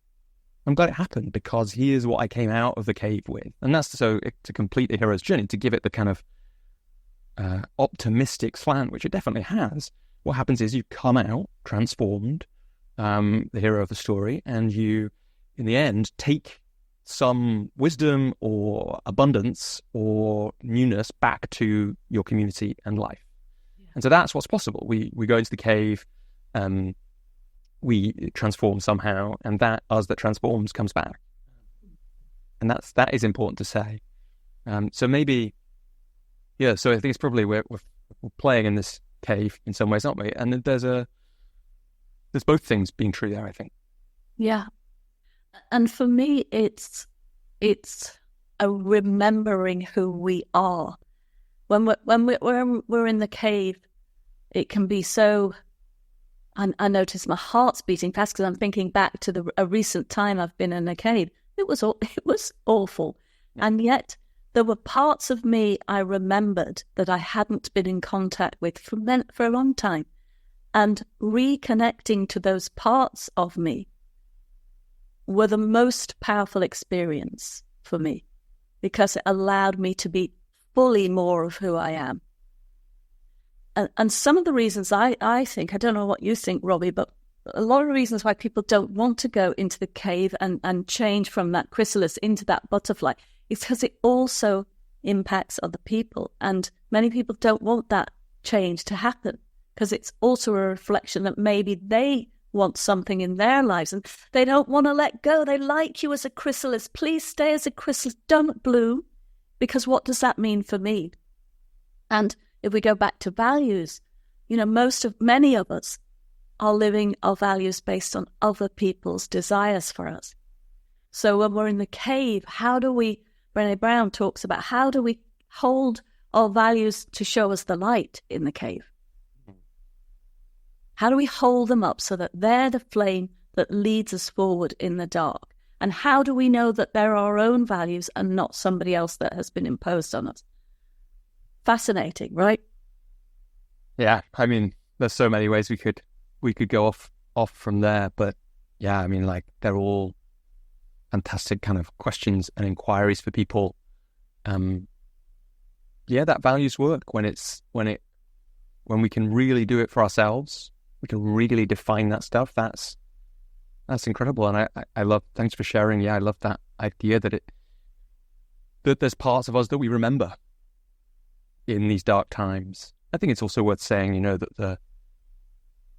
I'm glad it happened, because here's what I came out of the cave with. And that's to complete the hero's journey, to give it the kind of optimistic slant, which it definitely has. What happens is you come out transformed, the hero of the story, and you, in the end, take some wisdom or abundance or newness back to your community and life. Yeah. And so that's what's possible. We go into the cave, we transform somehow, and that us that transforms comes back. And that is important to say. So maybe, yeah, so I think it's probably we're playing in this cave in some ways, aren't we? And there's both things being true there, I think. Yeah. And for me, it's a remembering who we are. When we're in the cave, it can be so. I notice my heart's beating fast because I'm thinking back to a recent time I've been in a cave. It was awful, yeah. And yet there were parts of me I remembered that I hadn't been in contact with for a long time, and reconnecting to those parts of me were the most powerful experience for me, because it allowed me to be fully more of who I am. And some of the reasons I think, I don't know what you think, Robbie, but a lot of reasons why people don't want to go into the cave and change from that chrysalis into that butterfly is because it also impacts other people. And many people don't want that change to happen because it's also a reflection that maybe they want something in their lives and they don't want to let go. They like you as a chrysalis. Please stay as a chrysalis. Don't bloom, because what does that mean for me? And if we go back to values, many of us are living our values based on other people's desires for us. So when we're in the cave, Brené Brown talks about how do we hold our values to show us the light in the cave? How do we hold them up so that they're the flame that leads us forward in the dark? And how do we know that they're our own values and not somebody else that has been imposed on us? Fascinating, right? Yeah, I mean, there's so many ways we could go off from there, but yeah, I mean, like, they're all fantastic kind of questions and inquiries for people. Yeah, that values work when we can really do it for ourselves. We can really define that stuff. That's incredible, and I love. Thanks for sharing. Yeah, I love that idea that there's parts of us that we remember in these dark times. I think it's also worth saying, that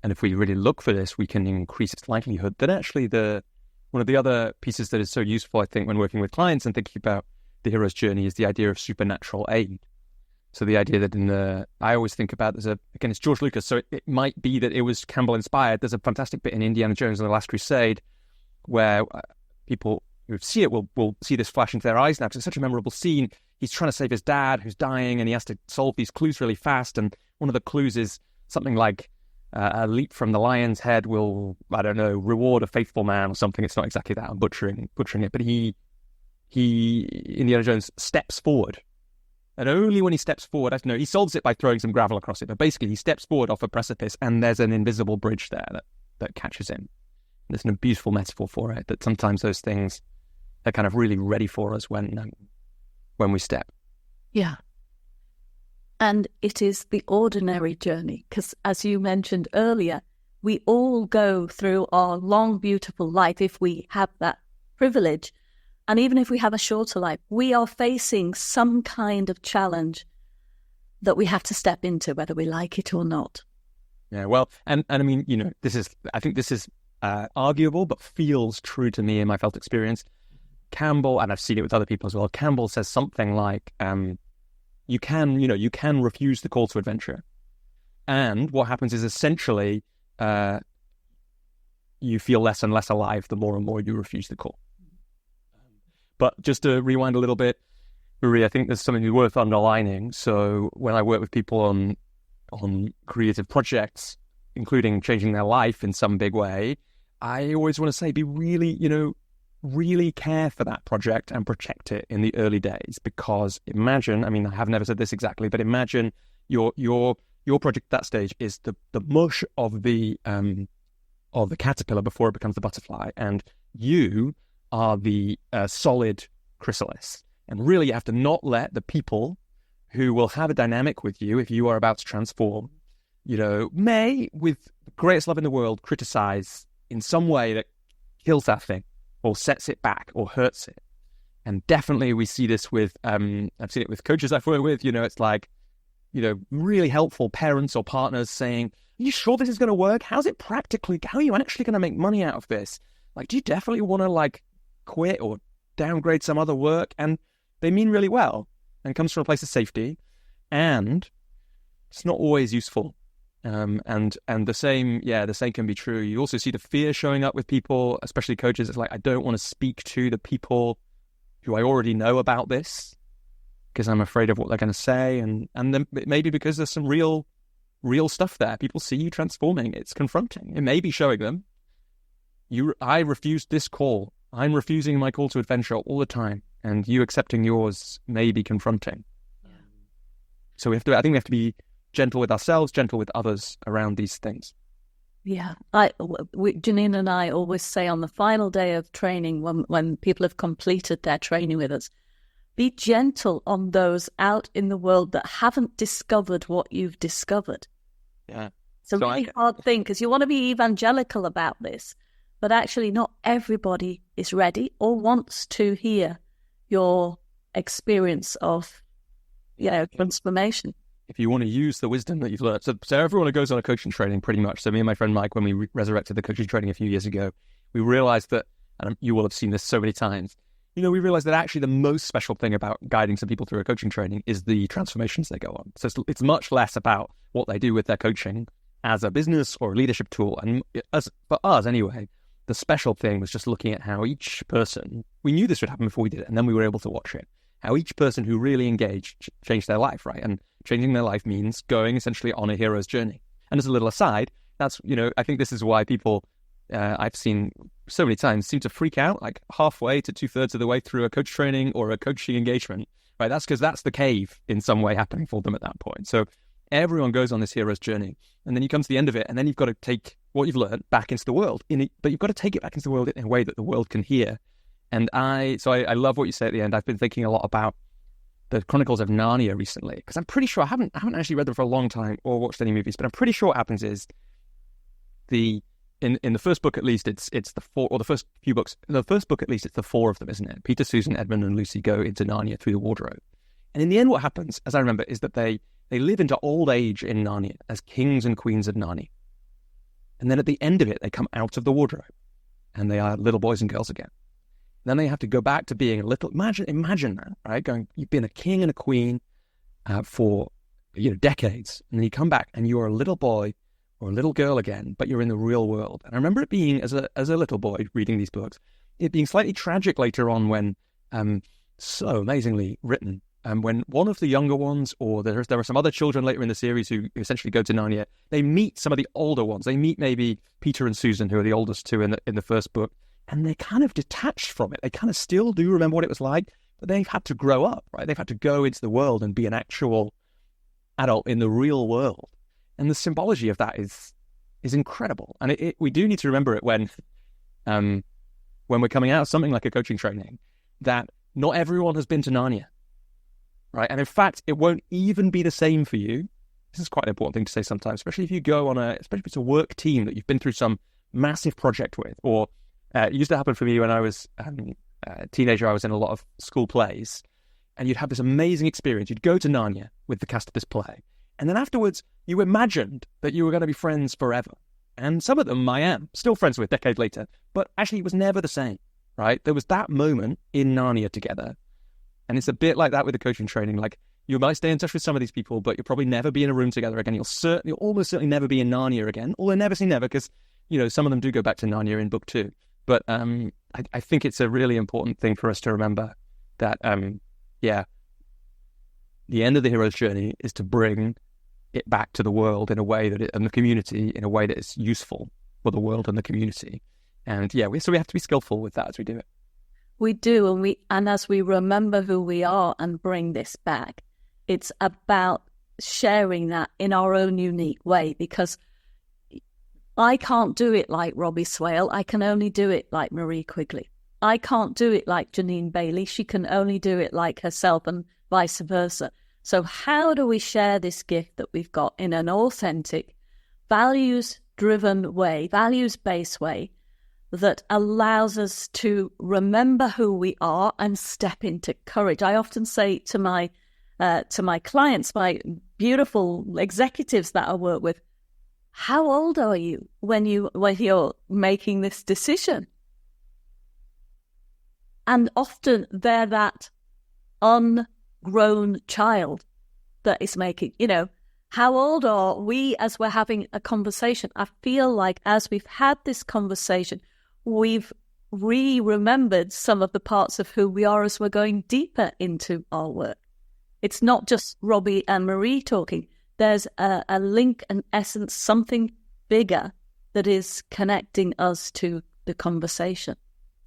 and if we really look for this, we can increase its likelihood that actually one of the other pieces that is so useful, I think, when working with clients and thinking about the hero's journey is the idea of supernatural aid. So the idea that I always think about, it's George Lucas, so it might be that it was Campbell inspired. There's a fantastic bit in Indiana Jones and the Last Crusade where people who see it will see this flash into their eyes now, because it's such a memorable scene. He's trying to save his dad who's dying, and he has to solve these clues really fast. And one of the clues is something like a leap from the lion's head will, I don't know, reward a faithful man or something. It's not exactly that. I'm butchering it, but he Indiana Jones steps forward. And only when he steps forward, I don't know, he solves it by throwing some gravel across it, but basically he steps forward off a precipice and there's an invisible bridge there that catches him. There's a beautiful metaphor for it, that sometimes those things are kind of really ready for us when we step. Yeah. And it is the ordinary journey, because as you mentioned earlier, we all go through our long, beautiful life if we have that privilege. And even if we have a shorter life, we are facing some kind of challenge that we have to step into, whether we like it or not. Yeah, well, and I mean, I think this is arguable, but feels true to me in my felt experience. Campbell, and I've seen it with other people as well, Campbell says something like, you can refuse the call to adventure. And what happens is essentially you feel less and less alive the more and more you refuse the call. But just to rewind a little bit, Marie, I think there's something worth underlining. So when I work with people on creative projects, including changing their life in some big way, I always want to say, be really, really care for that project and protect it in the early days. Because imagine, I mean, I have never said this exactly, but imagine your project at that stage is the mush of the caterpillar before it becomes the butterfly, and you are the solid chrysalis. And really, you have to not let the people who will have a dynamic with you if you are about to transform, may, with the greatest love in the world, criticize in some way that kills that thing or sets it back or hurts it. And definitely we see this with, I've seen it with coaches I've worked with, it's like, really helpful parents or partners saying, are you sure this is going to work? How are you actually going to make money out of this? Like, do you definitely want to quit or downgrade some other work? And they mean really well and comes from a place of safety, and it's not always useful. And the same can be true. You also see the fear showing up with people, especially coaches. It's like, I don't want to speak to the people who I already know about this because I'm afraid of what they're going to say. And then maybe because there's some real stuff there. People see you transforming. It's confronting. It may be showing them, I refused this call. I'm refusing my call to adventure all the time, and you accepting yours may be confronting. Yeah. So I think we have to be gentle with ourselves, gentle with others around these things. Yeah, Janine and I always say on the final day of training, when people have completed their training with us, be gentle on those out in the world that haven't discovered what you've discovered. Yeah, it's a really hard thing, because you want to be evangelical about this. But actually not everybody is ready or wants to hear your experience of, transformation. If you want to use the wisdom that you've learned. So everyone who goes on a coaching training, pretty much. So me and my friend Mike, when we resurrected the coaching training a few years ago, we realized that, and you will have seen this so many times, we realized that actually the most special thing about guiding some people through a coaching training is the transformations they go on. So it's much less about what they do with their coaching as a business or a leadership tool. And for us anyway, the special thing was just looking at how each person, we knew this would happen before we did it, and then we were able to watch it, how each person who really engaged changed their life, right? And changing their life means going essentially on a hero's journey. And as a little aside, that's, I think this is why people, I've seen so many times, seem to freak out like halfway to 2/3 of the way through a coach training or a coaching engagement, right? That's because that's the cave in some way happening for them at that point. So everyone goes on this hero's journey, and then you come to the end of it, and then you've got to take what you've learned back into the world, but you've got to take it back into the world in a way that the world can hear. And I love what you say at the end. I've been thinking a lot about the Chronicles of Narnia recently, because I'm pretty sure I haven't actually read them for a long time or watched any movies, but I'm pretty sure what happens is in the first book at least it's the four, or the first few books. In the first book at least it's the four of them, isn't it? Peter, Susan, Edmund, and Lucy go into Narnia through the wardrobe, and in the end, what happens, as I remember, is that they live into old age in Narnia as kings and queens of Narnia, and then at the end of it, they come out of the wardrobe, and they are little boys and girls again. Then they have to go back to being a little. Imagine that, right? You've been a king and a queen for decades, and then you come back and you're a little boy or a little girl again, but you're in the real world. And I remember it being, as a little boy reading these books, it being slightly tragic later on when, so amazingly written, when one of the younger ones, or there are some other children later in the series who essentially go to Narnia, they meet some of the older ones. They meet maybe Peter and Susan, who are the oldest two in the first book. And they're kind of detached from it. They kind of still do remember what it was like, but they've had to grow up, right? They've had to go into the world and be an actual adult in the real world. And the symbology of that is incredible. And we do need to remember it when we're coming out of something like a coaching training, that not everyone has been to Narnia, right? And in fact, it won't even be the same for you. This is quite an important thing to say sometimes, especially if you go on especially if it's a work team that you've been through some massive project with, or it used to happen for me when I was a teenager. I was in a lot of school plays, and you'd have this amazing experience. You'd go to Narnia with the cast of this play, and then afterwards, you imagined that you were going to be friends forever. And some of them I am still friends with decades later, but actually it was never the same, right? There was that moment in Narnia together, and it's a bit like that with the coaching training. Like, you might stay in touch with some of these people, but you'll probably never be in a room together again. You'll almost certainly never be in Narnia again, although never say never, because some of them do go back to Narnia in book 2. But I think it's a really important thing for us to remember that, the end of the hero's journey is to bring it back to the world in a way and the community in a way that is useful for the world and the community. And so we have to be skillful with that as we do it. We do, and as we remember who we are and bring this back, it's about sharing that in our own unique way, because I can't do it like Robbie Swale. I can only do it like Marie Quigley. I can't do it like Janine Bailey. She can only do it like herself, and vice versa. So how do we share this gift that we've got in an authentic, values-driven way, values-based way, that allows us to remember who we are and step into courage? I often say to my clients, my beautiful executives that I work with, how old are you when you're making this decision? And often they're that ungrown child that is making, how old are we as we're having a conversation? I feel like as we've had this conversation, we've remembered some of the parts of who we are as we're going deeper into our work. It's not just Robbie and Marie talking. There's a link, an essence, something bigger that is connecting us to the conversation.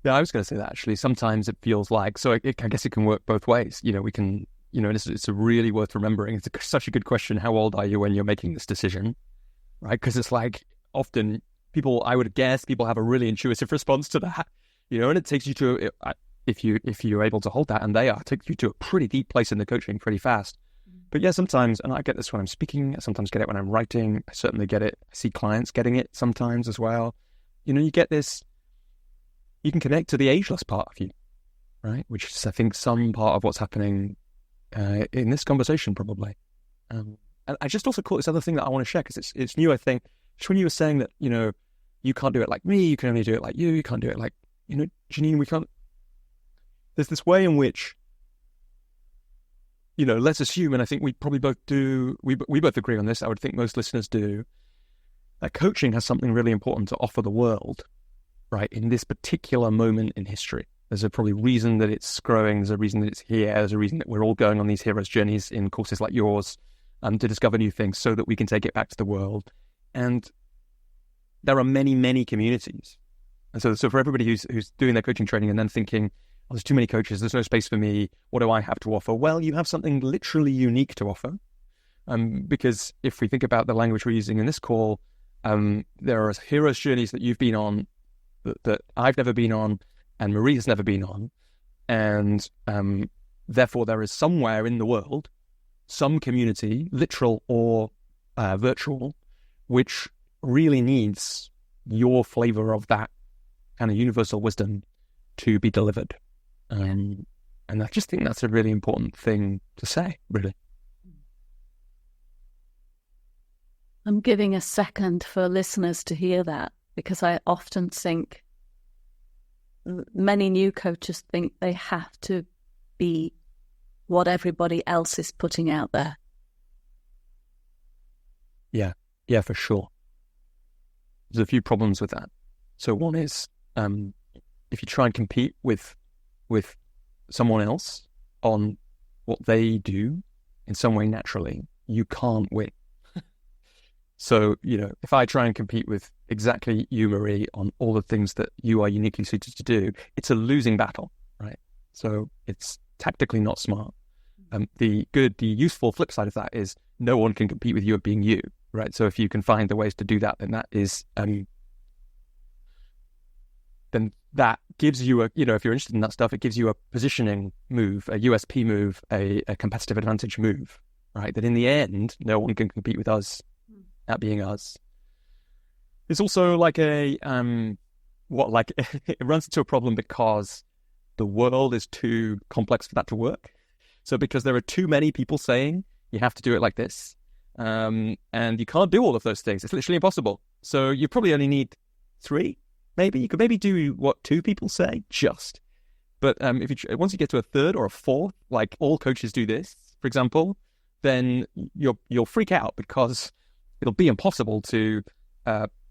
Yeah, I was going to say that actually. Sometimes it feels like, I guess it can work both ways. We can, it's a really worth remembering. It's such a good question. How old are you when you're making this decision? Right? Because it's like often I would guess people have a really intuitive response to that, and it takes you to, if you're able to hold that, and they take you to a pretty deep place in the coaching pretty fast. But yeah, sometimes, and I get this when I'm speaking, I sometimes get it when I'm writing, I certainly get it, I see clients getting it sometimes as well. You get this, you can connect to the ageless part of you, right? Which is, I think, some part of what's happening in this conversation probably. And I just also caught this other thing that I want to share, because it's new, I think. Just when you were saying that, you can't do it like me, you can only do it like you can't do it like, Janine, we can't. there's this way in which, let's assume, and I think we probably both do, we both agree on this, I would think most listeners do, that coaching has something really important to offer the world, right, in this particular moment in history. There's a probably reason that it's growing, there's a reason that it's here, there's a reason that we're all going on these hero's journeys in courses like yours to discover new things so that we can take it back to the world. And there are many, many communities. And so for everybody who's doing their coaching training and then thinking, oh, there's too many coaches, there's no space for me, what do I have to offer? Well, you have something literally unique to offer. Because if we think about the language we're using in this call, there are hero's journeys that you've been on that I've never been on and Marie has never been on. And therefore there is somewhere in the world, some community, literal or virtual, which really needs your flavor of that kind of universal wisdom to be delivered. And I just think that's a really important thing to say, really. I'm giving a second for listeners to hear that, because I often think many new coaches think they have to be what everybody else is putting out there. Yeah, for sure. There's a few problems with that. So one is, if you try and compete with someone else on what they do in some way naturally, you can't win. So, if I try and compete with exactly you, Marie, on all the things that you are uniquely suited to do, it's a losing battle, right? So it's tactically not smart. The useful flip side of that is no one can compete with you at being you, right? So if you can find the ways to do that, then that is, then that gives you if you're interested in that stuff, it gives you a positioning move, a USP move, a competitive advantage move, right? That in the end, no one can compete with us at being us. It's also like it runs into a problem because the world is too complex for that to work. So because there are too many people saying you have to do it like this, and you can't do all of those things. It's literally impossible. So you probably only need 3, maybe. You could maybe do what 2 people say, just. But once you get to a 3rd or a 4th, like all coaches do this, for example, then you'll freak out because it'll be impossible to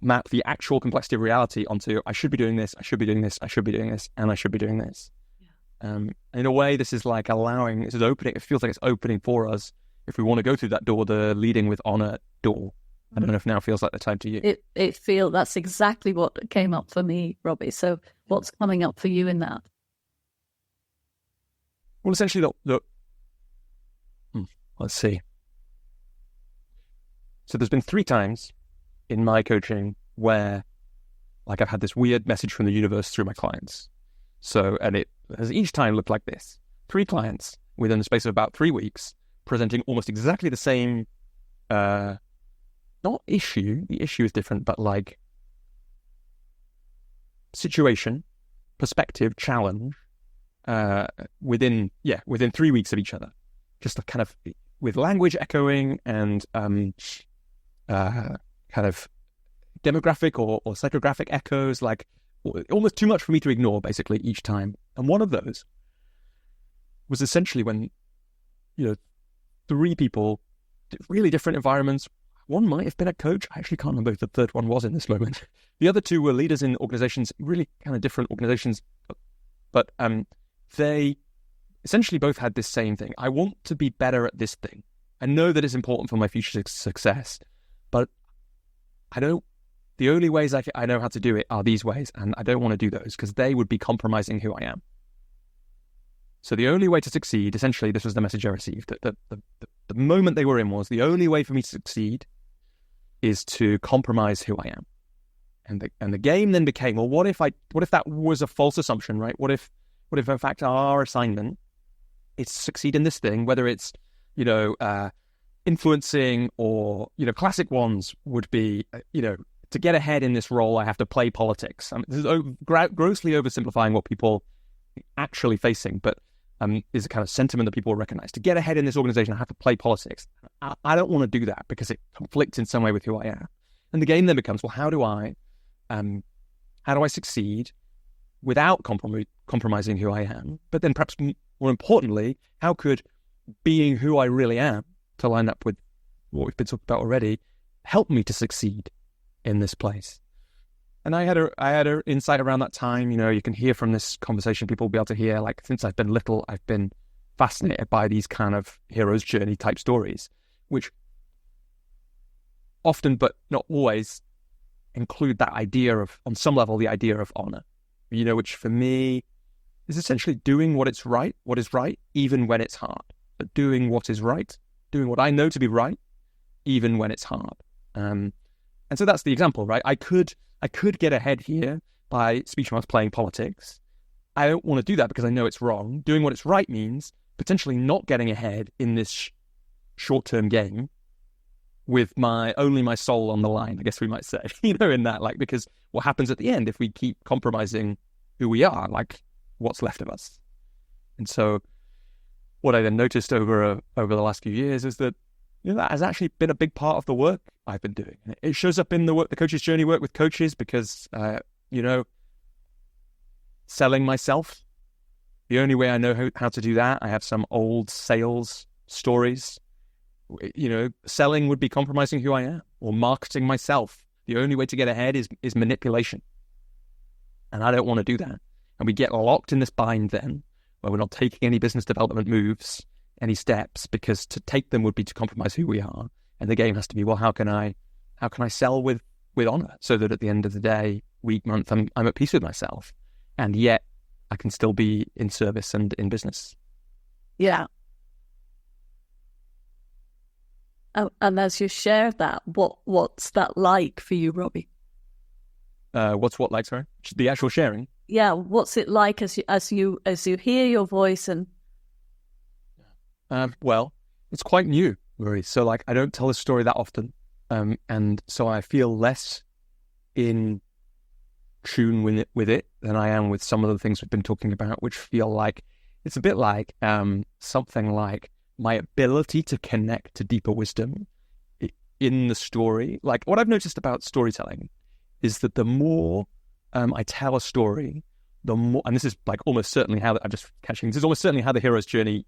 map the actual complexity of reality onto I should be doing this, I should be doing this, I should be doing this, and I should be doing this. In a way, this is like this is opening. It feels like it's opening for us if we want to go through that door, the leading with honor door. I don't know if now feels like the time to you. That's exactly what came up for me, Robbie. So what's coming up for you in that? Well, essentially, let's see. So there's been 3 times in my coaching where I've had this weird message from the universe through my clients. So, and it has each time looked like this. 3 clients within the space of about 3 weeks presenting almost exactly the same, not issue, the issue is different, but situation, perspective, challenge, within 3 weeks of each other. Just kind of with language echoing and kind of demographic or psychographic echoes, almost too much for me to ignore, basically, each time. And one of those was essentially when, 3 people, really different environments. One might have been a coach. I actually can't remember who the 3rd one was in this moment. The other 2 were leaders in organizations, really kind of different organizations. But they essentially both had this same thing. I want to be better at this thing. I know that it's important for my future success, but the only ways I know how to do it are these ways, and I don't want to do those because they would be compromising who I am. So the only way to succeed, essentially, this was the message I received, that the moment they were in was the only way for me to succeed is to compromise who I am. And the game then became, well, what if that was a false assumption, right? What if in fact our assignment is to succeed in this thing, whether it's, influencing or, classic ones would be, to get ahead in this role, I have to play politics. This is grossly oversimplifying what people are actually facing, but is a kind of sentiment that people will recognize. To get ahead in this organization, I have to play politics. I don't want to do that because it conflicts in some way with who I am. And the game then becomes, well, how do I succeed without compromising who I am? But then perhaps more importantly, how could being who I really am, to line up with what we've been talking about already, help me to succeed in this place? And I had a insight around that time. You can hear from this conversation, people will be able to hear, like, since I've been little, I've been fascinated by these kind of hero's journey type stories, which often, but not always, include that idea of, on some level, the idea of honor, which for me is essentially doing what is right, even when it's hard. But doing what is right, doing what I know to be right, even when it's hard. And so that's the example, right? I could get ahead here by speech marks playing politics. I don't want to do that because I know it's wrong. Doing what is right means potentially not getting ahead in this short-term game with only my soul on the line, I guess we might say, in that, like, because what happens at the end if we keep compromising who we are, like, what's left of us? And so what I then noticed over the last few years is that that has actually been a big part of the work I've been doing. It shows up in the coach's journey work with coaches because, selling myself, the only way I know how to do that, I have some old sales stories. Selling would be compromising who I am, or marketing myself. The only way to get ahead is manipulation. And I don't want to do that. And we get locked in this bind then, where we're not taking any business development moves, any steps, because to take them would be to compromise who we are. And the game has to be, well, how can I sell with honor, so that at the end of the day, week, month, I'm at peace with myself, and yet I can still be in service and in business. Yeah. And as you share that, what's that like for you, Robbie? What's what like? Sorry, the actual sharing. Yeah, what's it like as you hear your voice and? Well, it's quite new, Marie. So, like, I don't tell a story that often, and so I feel less in tune with it than I am with some of the things we've been talking about, which feel like it's a bit like something like my ability to connect to deeper wisdom in the story. Like, what I've noticed about storytelling is that the more I tell a story, the more, and this is like almost certainly how I'm just catching. This is almost certainly how the hero's journey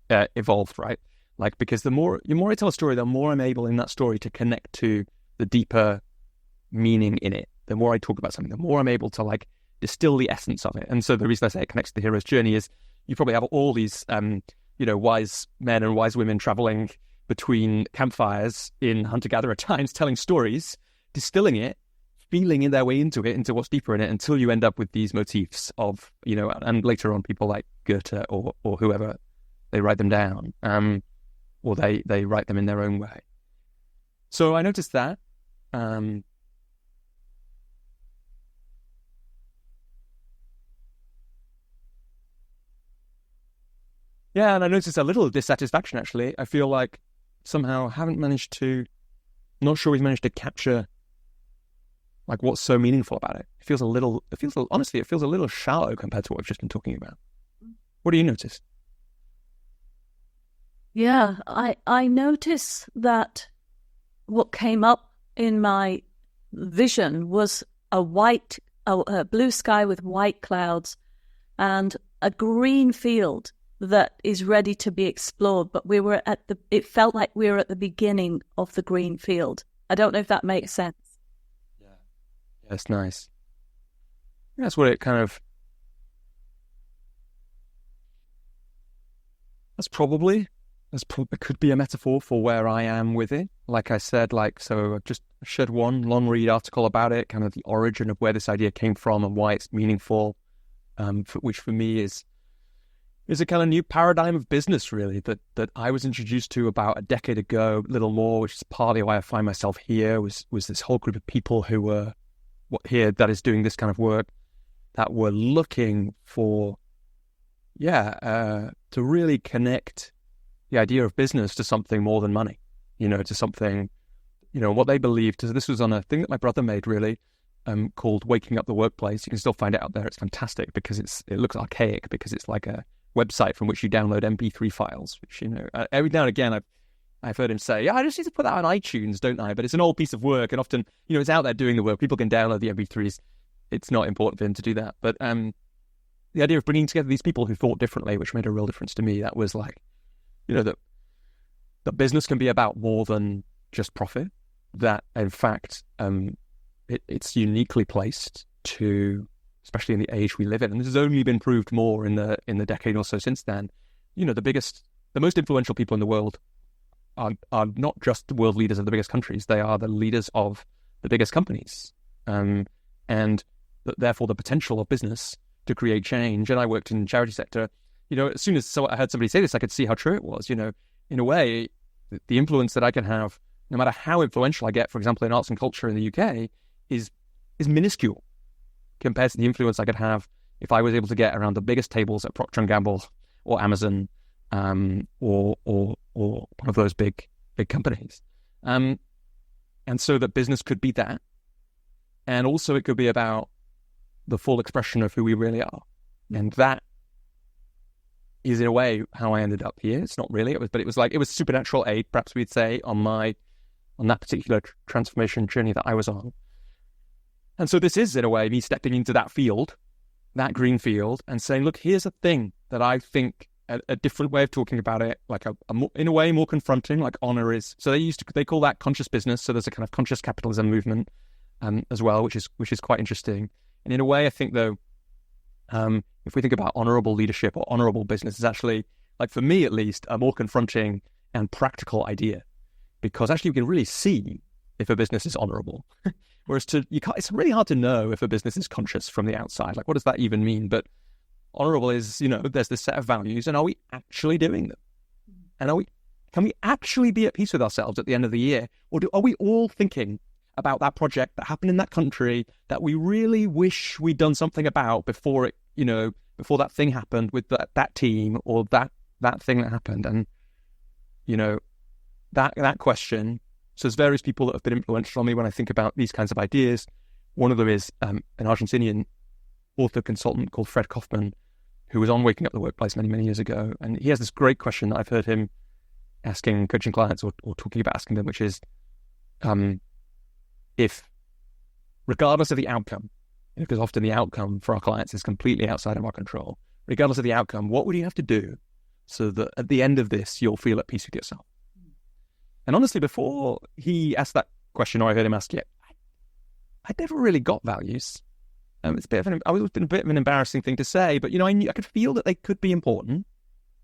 evolved, right? Like, because the more I tell a story, the more I'm able in that story to connect to the deeper meaning in it. The more I talk about something, the more I'm able to, like, distill the essence of it. And so the reason I say it connects to the hero's journey is you probably have all these, wise men and wise women traveling between campfires in hunter-gatherer times, telling stories, distilling it, feeling in their way into it, into what's deeper in it, until you end up with these motifs of, and later on people like Goethe or whoever, they write them down, or they write them in their own way. So I noticed that. Yeah, and I noticed a little dissatisfaction, actually. I feel like somehow not sure we've managed to capture, like, what's so meaningful about it. Honestly, it feels a little shallow compared to what we've just been talking about. What do you notice? Yeah, I notice that what came up in my vision was a blue sky with white clouds and a green field that is ready to be explored, but it felt like we were at the beginning of the green field. I don't know if that makes sense. Yeah, it's nice. That's what it kind of. It could be a metaphor for where I am with it. Like I said, so I've just shared one long read article about it, kind of the origin of where this idea came from and why it's meaningful, which for me is a kind of new paradigm of business, really, that I was introduced to about a decade ago, a little more, which is partly why I find myself here, was this whole group of people who were here that is doing this kind of work, that were looking for, to really connect the idea of business to something more than money, to something, what they believed. This was on a thing that my brother made, really, called Waking Up the Workplace. You can still find it out there. It's fantastic because it looks archaic, because it's like a website from which you download MP3 files, which, every now and again I've heard him say, yeah, I just need to put that on iTunes, don't I? But it's an old piece of work, and often, it's out there doing the work. People can download the MP3s. It's not important for him to do that. But the idea of bringing together these people who thought differently, which made a real difference to me. That was like, that business can be about more than just profit. That in fact, it's uniquely placed to, especially in the age we live in, and this has only been proved more in the decade or so since then. The most influential people in the world are not just the world leaders of the biggest countries; they are the leaders of the biggest companies, and therefore the potential of business to create change. And I worked in the charity sector. As soon as I heard somebody say this, I could see how true it was. In a way, the influence that I can have, no matter how influential I get, for example, in arts and culture in the UK, is minuscule compared to the influence I could have if I was able to get around the biggest tables at Procter & Gamble or Amazon, or one of those big companies. And so that business could be that. And also it could be about the full expression of who we really are. And that is, in a way, how I ended up here. It's not really, it was supernatural aid, perhaps we'd say, on that particular transformation journey that I was on. And so this is, in a way, me stepping into that field, that green field, and saying, look, here's a thing that I think a different way of talking about it, like in a way more confronting, like honor is. So they call that conscious business. So there's a kind of conscious capitalism movement as well, which is quite interesting. And in a way, I think though, if we think about honorable leadership or honorable business, is actually, like for me at least, a more confronting and practical idea, because actually we can really see if a business is honorable. Whereas it's really hard to know if a business is conscious from the outside. Like, what does that even mean? But honorable is, there's this set of values, and are we actually doing them? And can we actually be at peace with ourselves at the end of the year? Or are we all thinking about that project that happened in that country that we really wish we'd done something about before that thing happened with that team, or that thing that happened? And, that question. So there's various people that have been influential on me when I think about these kinds of ideas. One of them is an Argentinian author consultant called Fred Kaufman, who was on Waking Up the Workplace many, many years ago. And he has this great question that I've heard him asking coaching clients or talking about asking them, which is, if, regardless of the outcome, because often the outcome for our clients is completely outside of our control, regardless of the outcome, what would you have to do so that at the end of this, you'll feel at peace with yourself? And honestly, before he asked that question, or I heard him ask it, I'd never really got values. It's always been a bit of an embarrassing thing to say, but I could feel that they could be important,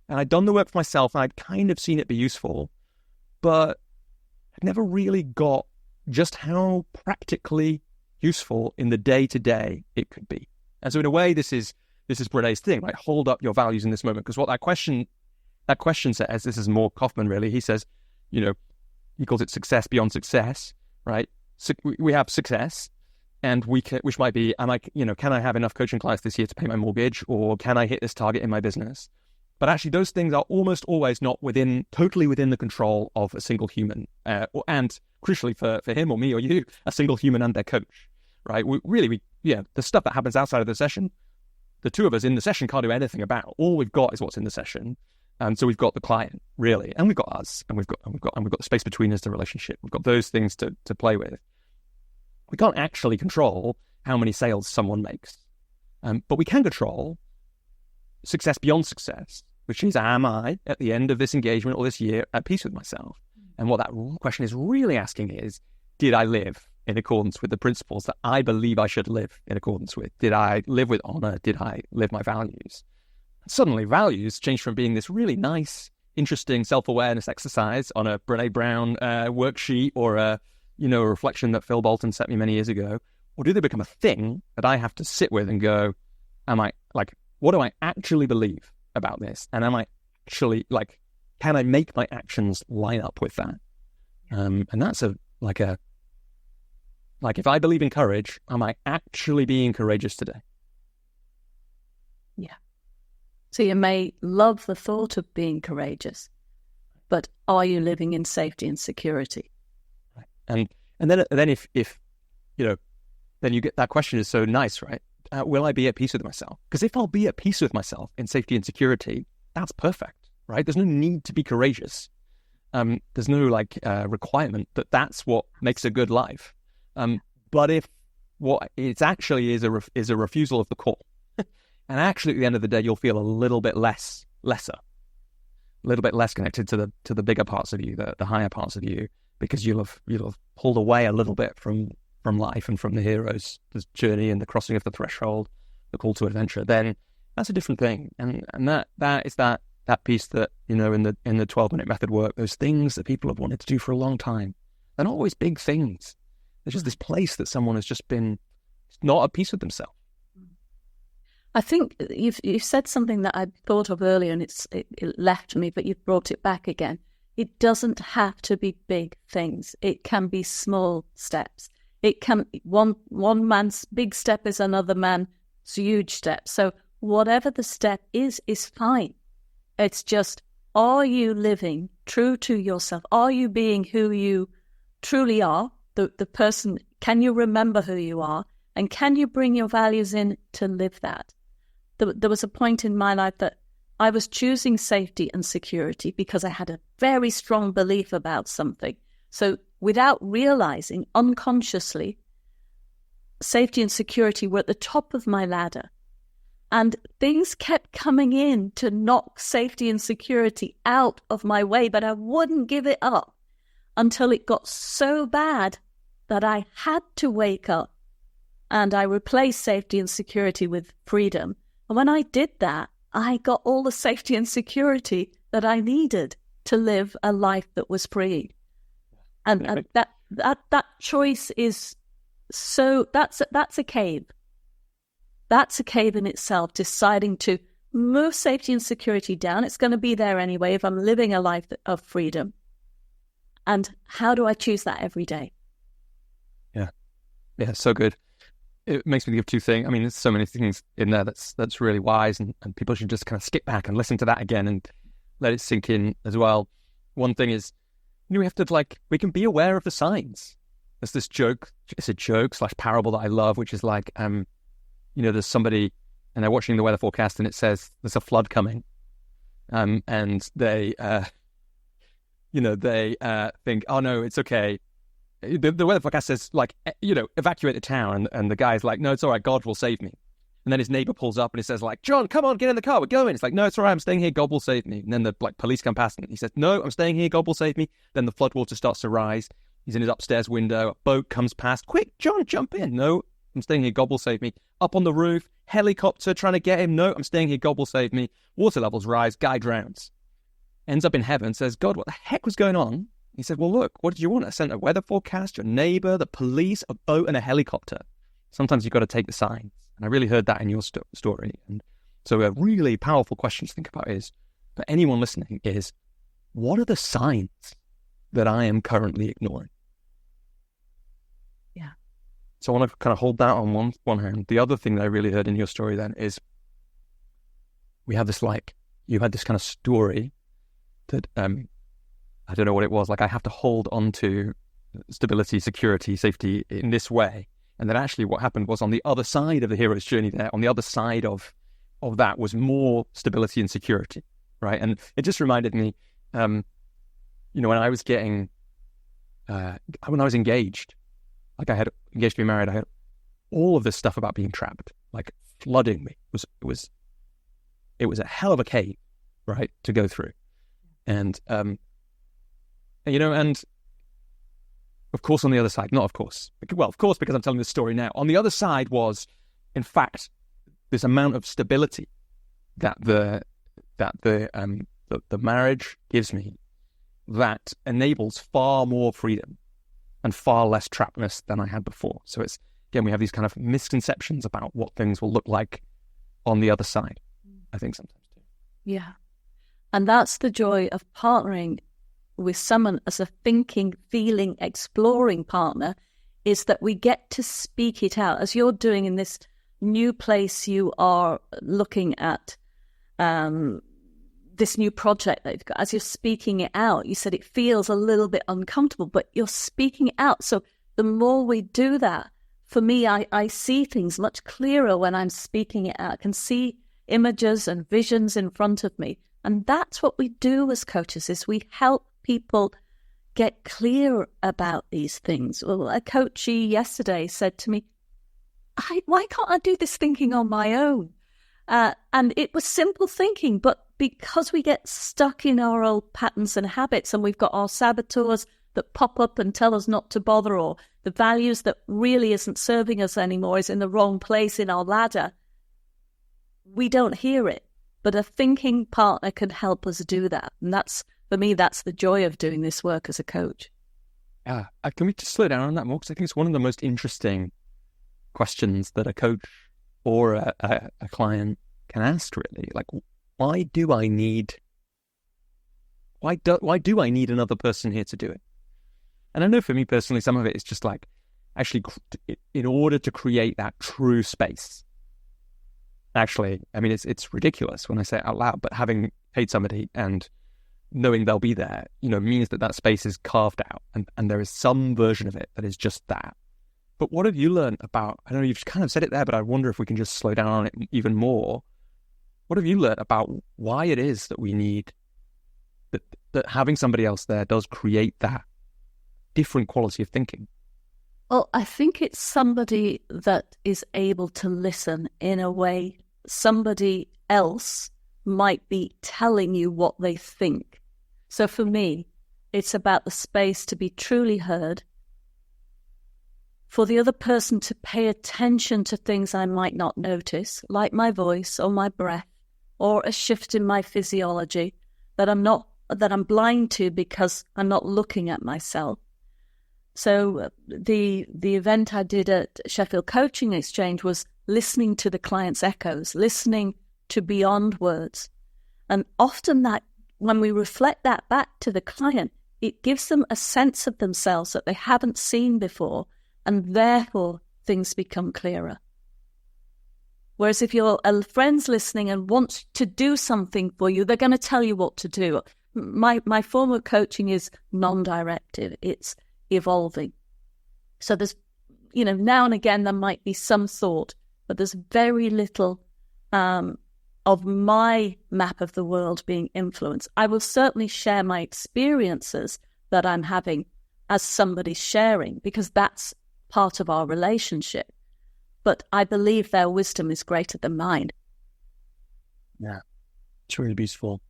and I'd done the work for myself, and I'd kind of seen it be useful, but I'd never really got just how practically useful in the day-to-day it could be. And so in a way, this is Brené's thing, like hold up your values in this moment, because what that question says, this is more Kaufman really, he says, he calls it success beyond success, right? So we have success, and which might be, can I have enough coaching clients this year to pay my mortgage, or can I hit this target in my business? But actually, those things are almost always not totally within the control of a single human, and crucially for him or me or you, a single human and their coach, right? The stuff that happens outside of the session, the two of us in the session can't do anything about. All we've got is what's in the session. And so we've got the client, really, and we've got us, and we've got the space between us, the relationship. We've got those things to play with. We can't actually control how many sales someone makes, but we can control success beyond success, which is, am I at the end of this engagement or this year at peace with myself? And what that question is really asking is, did I live in accordance with the principles that I believe I should live in accordance with? Did I live with honor? Did I live my values? Suddenly values change from being this really nice, interesting self-awareness exercise on a Brené Brown worksheet, or a reflection that Phil Bolton sent me many years ago, or do they become a thing that I have to sit with and go, what do I actually believe about this? And am I actually, can I make my actions line up with that? And that's if I believe in courage, am I actually being courageous today? Yeah. So you may love the thought of being courageous, but are you living in safety and security? And then if then you get that question is so nice, right? Will I be at peace with myself? Because if I'll be at peace with myself in safety and security, that's perfect, right? There's no need to be courageous. There's no requirement that that's what makes a good life. But if what it actually is a refusal of the call, And actually, at the end of the day, you'll feel a little bit lesser, a little bit less connected to the bigger parts of you, the higher parts of you, because you'll have pulled away a little bit from life and from the hero's journey and the crossing of the threshold, the call to adventure. Then that's a different thing, and that is that piece that, in the 12-minute method work, those things that people have wanted to do for a long time. They're not always big things. There's just this place that someone has just been not at peace with themselves. I think you've said something that I thought of earlier, and it left me, but you've brought it back again. It doesn't have to be big things. It can be small steps. It can one man's big step is another man's huge step. So whatever the step is fine. It's just, are you living true to yourself? Are you being who you truly are? The person, can you remember who you are? And can you bring your values in to live that? There was a point in my life that I was choosing safety and security because I had a very strong belief about something. So without realizing, unconsciously, safety and security were at the top of my ladder. And things kept coming in to knock safety and security out of my way, but I wouldn't give it up until it got so bad that I had to wake up, and I replaced safety and security with freedom. And when I did that, I got all the safety and security that I needed to live a life that was free. And that choice is so, that's a cave. That's a cave in itself, deciding to move safety and security down. It's going to be there anyway if I'm living a life of freedom. And how do I choose that every day? Yeah, so good. It makes me think of two things. I mean, there's so many things in there that's really wise, and people should just kind of skip back and listen to that again and let it sink in as well. One thing is, we have to, we can be aware of the signs. There's this joke, it's a joke / parable that I love, which is there's somebody and they're watching the weather forecast and it says there's a flood coming. And they think, oh no, it's okay. The weather forecast says, evacuate the town. And the guy's like, no, it's all right, God will save me. And then his neighbor pulls up and he says, John, come on, get in the car, we're going. It's like, no, it's all right, I'm staying here, God will save me. And then the police come past and he says, no, I'm staying here, God will save me. Then the floodwater starts to rise. He's in his upstairs window, a boat comes past. Quick, John, jump in. No, I'm staying here, God will save me. Up on the roof, helicopter trying to get him. No, I'm staying here, God will save me. Water levels rise, guy drowns. Ends up in heaven, says, God, what the heck was going on? He said, well, look, what did you want? I sent a weather forecast, your neighbor, the police, a boat, and a helicopter. Sometimes you've got to take the signs. And I really heard that in your story. And so a really powerful question to think about is, for anyone listening, is what are the signs that I am currently ignoring? Yeah. So I want to kind of hold that on one hand. The other thing that I really heard in your story then is we have this you had this kind of story that I don't know what it was. I have to hold on to stability, security, safety in this way. And then actually what happened was on the other side of the hero's journey there, on the other side of that was more stability and security, right? And it just reminded me, when I was when I was engaged, I had engaged to be married, I had all of this stuff about being trapped, flooding me. It was a hell of a cave, right, to go through. And, and of course on the other side, not of course, well, of course, because I'm telling this story now, on the other side was, in fact, this amount of stability that the marriage gives me that enables far more freedom and far less trappedness than I had before. So it's, again, we have these kind of misconceptions about what things will look like on the other side, I think sometimes too. Yeah. And that's the joy of partnering with someone as a thinking, feeling, exploring partner, is that we get to speak it out. As you're doing in this new place, you are looking at this new project that you've got. As you're speaking it out, you said it feels a little bit uncomfortable, but you're speaking it out. So the more we do that, for me, I see things much clearer when I'm speaking it out. I can see images and visions in front of me. And that's what we do as coaches, is we help people get clear about these things. Well, a coachee yesterday said to me, why can't I do this thinking on my own? And it was simple thinking, but because we get stuck in our old patterns and habits, and we've got our saboteurs that pop up and tell us not to bother, or the values that really isn't serving us anymore is in the wrong place in our ladder, we don't hear it. But a thinking partner can help us do that. And that's, for me, that's the joy of doing this work as a coach. Yeah. Can we just slow down on that more? Because I think it's one of the most interesting questions that a coach or a client can ask, really. Like, why do I need another person here to do it? And I know for me personally, some of it is just like, actually, in order to create that true space. Actually, I mean, it's ridiculous when I say it out loud, but having paid somebody and knowing they'll be there, means that space is carved out, and there is some version of it that is just that. But what have you learned about, I know you've kind of said it there, but I wonder if we can just slow down on it even more. What have you learned about why it is that we need, that having somebody else there does create that different quality of thinking? Well, I think it's somebody that is able to listen in a way somebody else might be telling you what they think. So for me, it's about the space to be truly heard, for the other person to pay attention to things I might not notice, like my voice or my breath, or a shift in my physiology that I'm blind to because I'm not looking at myself. So the event I did at Sheffield Coaching Exchange was listening to the client's echoes, listening to beyond words. And often that, when we reflect that back to the client, it gives them a sense of themselves that they haven't seen before, and therefore things become clearer. Whereas if your friend's listening and wants to do something for you, they're going to tell you what to do. My form of coaching is non-directive. It's evolving. So there's, now and again there might be some thought, but there's very little of my map of the world being influenced. I will certainly share my experiences that I'm having as somebody sharing, because that's part of our relationship. But I believe their wisdom is greater than mine. Yeah, it's really beautiful.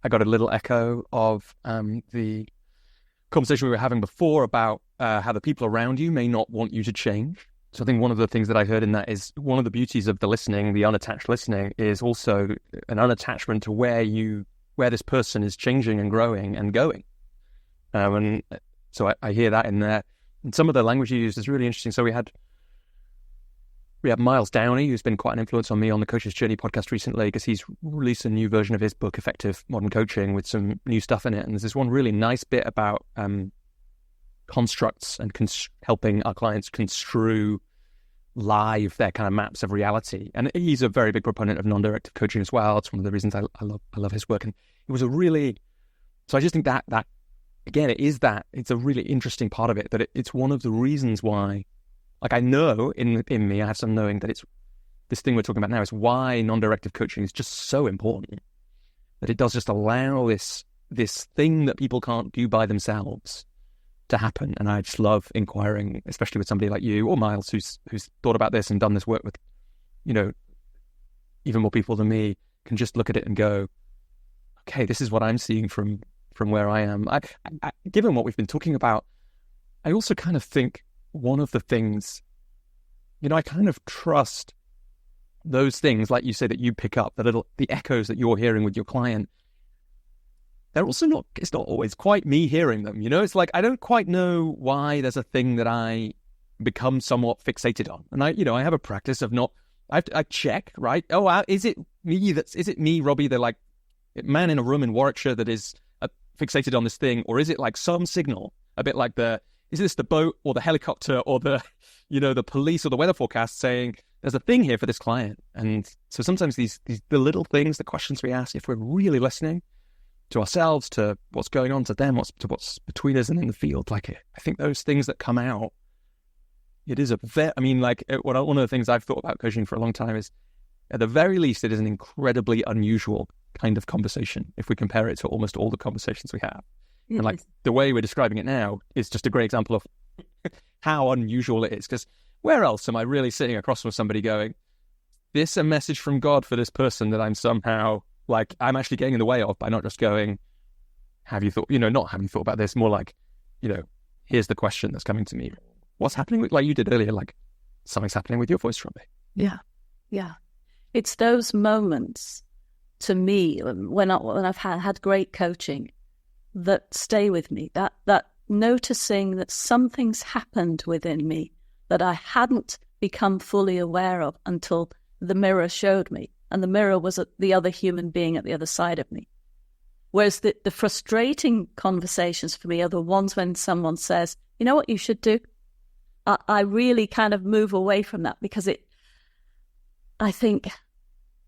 I got a little echo of the conversation we were having before about how the people around you may not want you to change. So I think one of the things that I heard in that is one of the beauties of the listening, the unattached listening, is also an unattachment to where this person is changing and growing and going. And so I hear that in there. And some of the language you used is really interesting. So we had Miles Downey, who's been quite an influence on me on the Coach's Journey podcast recently, because he's released a new version of his book, Effective Modern Coaching, with some new stuff in it. And there's this one really nice bit about constructs and helping our clients construe live their kind of maps of reality. And he's a very big proponent of non-directive coaching as well. It's one of the reasons I love his work. And it was so I just think that again, it's a really interesting part of it, that it's one of the reasons why, like, I know in me, I have some knowing that it's this thing we're talking about now is why non-directive coaching is just so important, that it does just allow this thing that people can't do by themselves to happen. And I just love inquiring, especially with somebody like you or Miles, who's thought about this and done this work with, even more people than me, can just look at it and go, okay, this is what I'm seeing from where I am. I given what we've been talking about, I also kind of think one of the things, I kind of trust those things, like you say, that you pick up, the echoes that you're hearing with your client. They're also it's not always quite me hearing them, It's like, I don't quite know why there's a thing that I become somewhat fixated on. And I have a practice of I check, right? Oh, is it me, Robbie, the like man in a room in Warwickshire that is fixated on this thing? Or is it like some signal, a bit like is this the boat or the helicopter or the police or the weather forecast saying there's a thing here for this client? And so sometimes the little things, the questions we ask, if we're really listening to ourselves, to what's going on to them, what's between us and in the field, like I think those things that come out, it is one of the things I've thought about coaching for a long time is, at the very least, it is an incredibly unusual kind of conversation if we compare it to almost all the conversations we have. And like the way we're describing it now is just a great example of how unusual it is. Because where else am I really sitting across from somebody going, this a message from God for this person that I'm somehow, like, I'm actually getting in the way of by not just going, have you thought, not have you thought about this, more like, here's the question that's coming to me. What's happening with, like you did earlier, like something's happening with your voice, Robbie. Yeah. Yeah. It's those moments to me when I've had great coaching that stay with me, that noticing that something's happened within me that I hadn't become fully aware of until the mirror showed me. And the mirror was the other human being at the other side of me. Whereas the frustrating conversations for me are the ones when someone says, you know what you should do? I really kind of move away from that because I think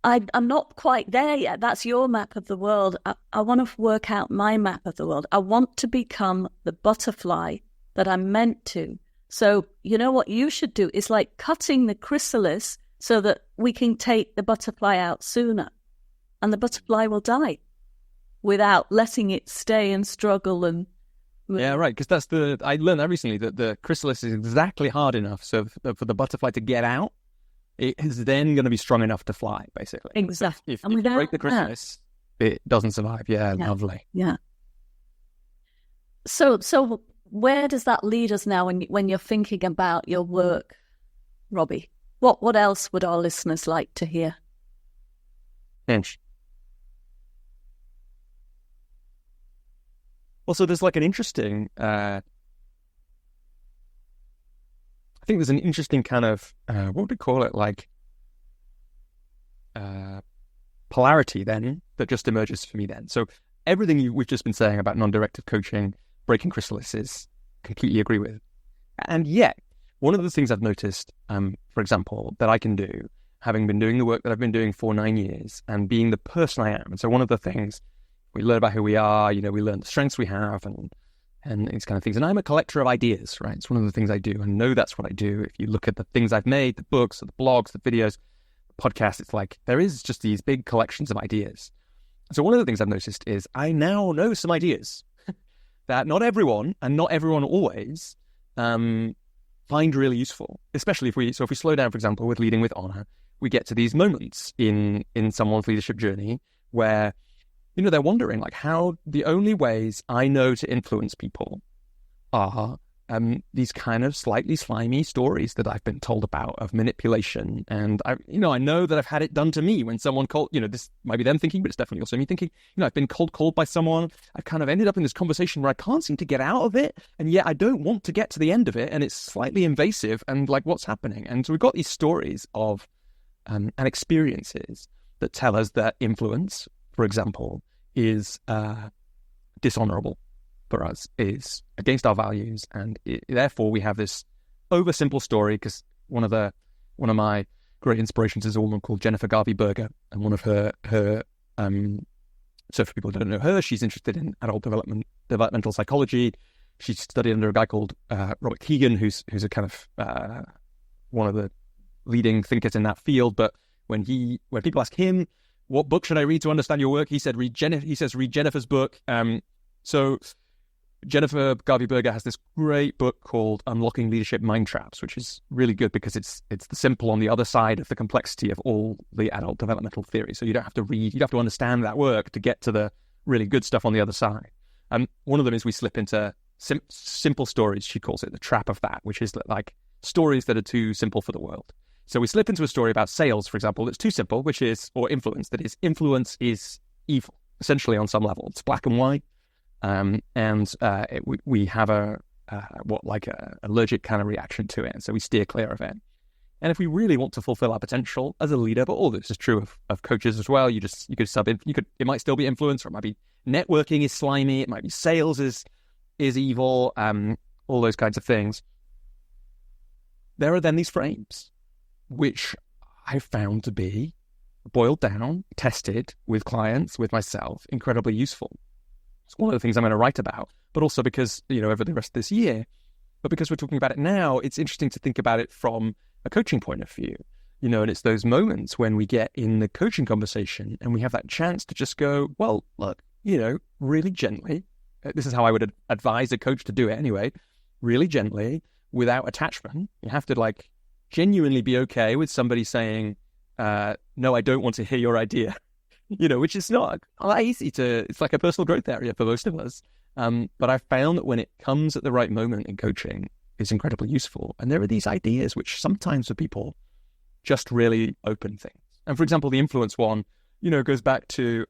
I'm not quite there yet. That's your map of the world. I want to work out my map of the world. I want to become the butterfly that I'm meant to. So you know what you should do is like cutting the chrysalis so that we can take the butterfly out sooner. And the butterfly will die without letting it stay and struggle and... Yeah, right, because I learned that recently, that the chrysalis is exactly hard enough so for the butterfly to get out, it is then going to be strong enough to fly, basically. Exactly. If you break the chrysalis, it doesn't survive. Yeah, lovely. Yeah. So where does that lead us now when you're thinking about your work, Robbie? What else would our listeners like to hear? Inch. Well, so there's like an interesting, I think there's an interesting kind of, what would we call it, like polarity then that just emerges for me then. So everything we've just been saying about non-directive coaching, breaking chrysalises, completely agree with. And yet, one of the things I've noticed, for example, that I can do, having been doing the work that I've been doing for 9 years and being the person I am. And so one of the things we learn about who we are, we learn the strengths we have and these kind of things. And I'm a collector of ideas, right? It's one of the things I do, and know that's what I do. If you look at the things I've made, the books, the blogs, the videos, the podcasts, it's like there is just these big collections of ideas. So one of the things I've noticed is I now know some ideas that not everyone, and not everyone always, find really useful, especially if we slow down, for example, with leading with honor, we get to these moments in someone's leadership journey where they're wondering, like, how the only ways I know to influence people are these kind of slightly slimy stories that I've been told about of manipulation. And I know that I've had it done to me when someone called, this might be them thinking, but it's definitely also me thinking, I've been called by someone. I've kind of ended up in this conversation where I can't seem to get out of it. And yet I don't want to get to the end of it. And it's slightly invasive and like, what's happening? And so we've got these stories of and experiences that tell us that influence, for example, is dishonorable for us, is against our values, and therefore we have this oversimple story. Because one of my great inspirations is a woman called Jennifer Garvey Berger, and one of her so for people who don't know her, she's interested in adult developmental psychology. She studied under a guy called Robert Keegan, who's a kind of one of the leading thinkers in that field. But when people ask him, what book should I read to understand your work? He says, read Jennifer's book. So Jennifer Garvey Berger has this great book called Unlocking Leadership Mind Traps, which is really good because it's the simple on the other side of the complexity of all the adult developmental theory. So you don't have to read, you have to understand that work to get to the really good stuff on the other side. One of them is we slip into simple stories. She calls it the trap of that, which is like stories that are too simple for the world. So we slip into a story about sales, for example, that's too simple, or influence, that is, influence is evil, essentially on some level. It's black and white. We have a allergic kind of reaction to it, and so we steer clear of it. And if we really want to fulfill our potential as a leader, but all this is true of coaches as well, it might still be influence, or it might be networking is slimy, it might be sales is evil, all those kinds of things. There are then these frames, which I found to be boiled down, tested with clients, with myself, incredibly useful. It's one of the things I'm going to write about, but also because, over the rest of this year, but because we're talking about it now, it's interesting to think about it from a coaching point of view, and it's those moments when we get in the coaching conversation and we have that chance to just go, well, look, really gently, this is how I would advise a coach to do it anyway, really gently, without attachment. You have to genuinely be okay with somebody saying, no, I don't want to hear your idea, which is not easy it's like a personal growth area for most of us. But I've found that when it comes at the right moment in coaching, it's incredibly useful. And there are these ideas which sometimes for people just really open things. And for example, the influence one, goes back to,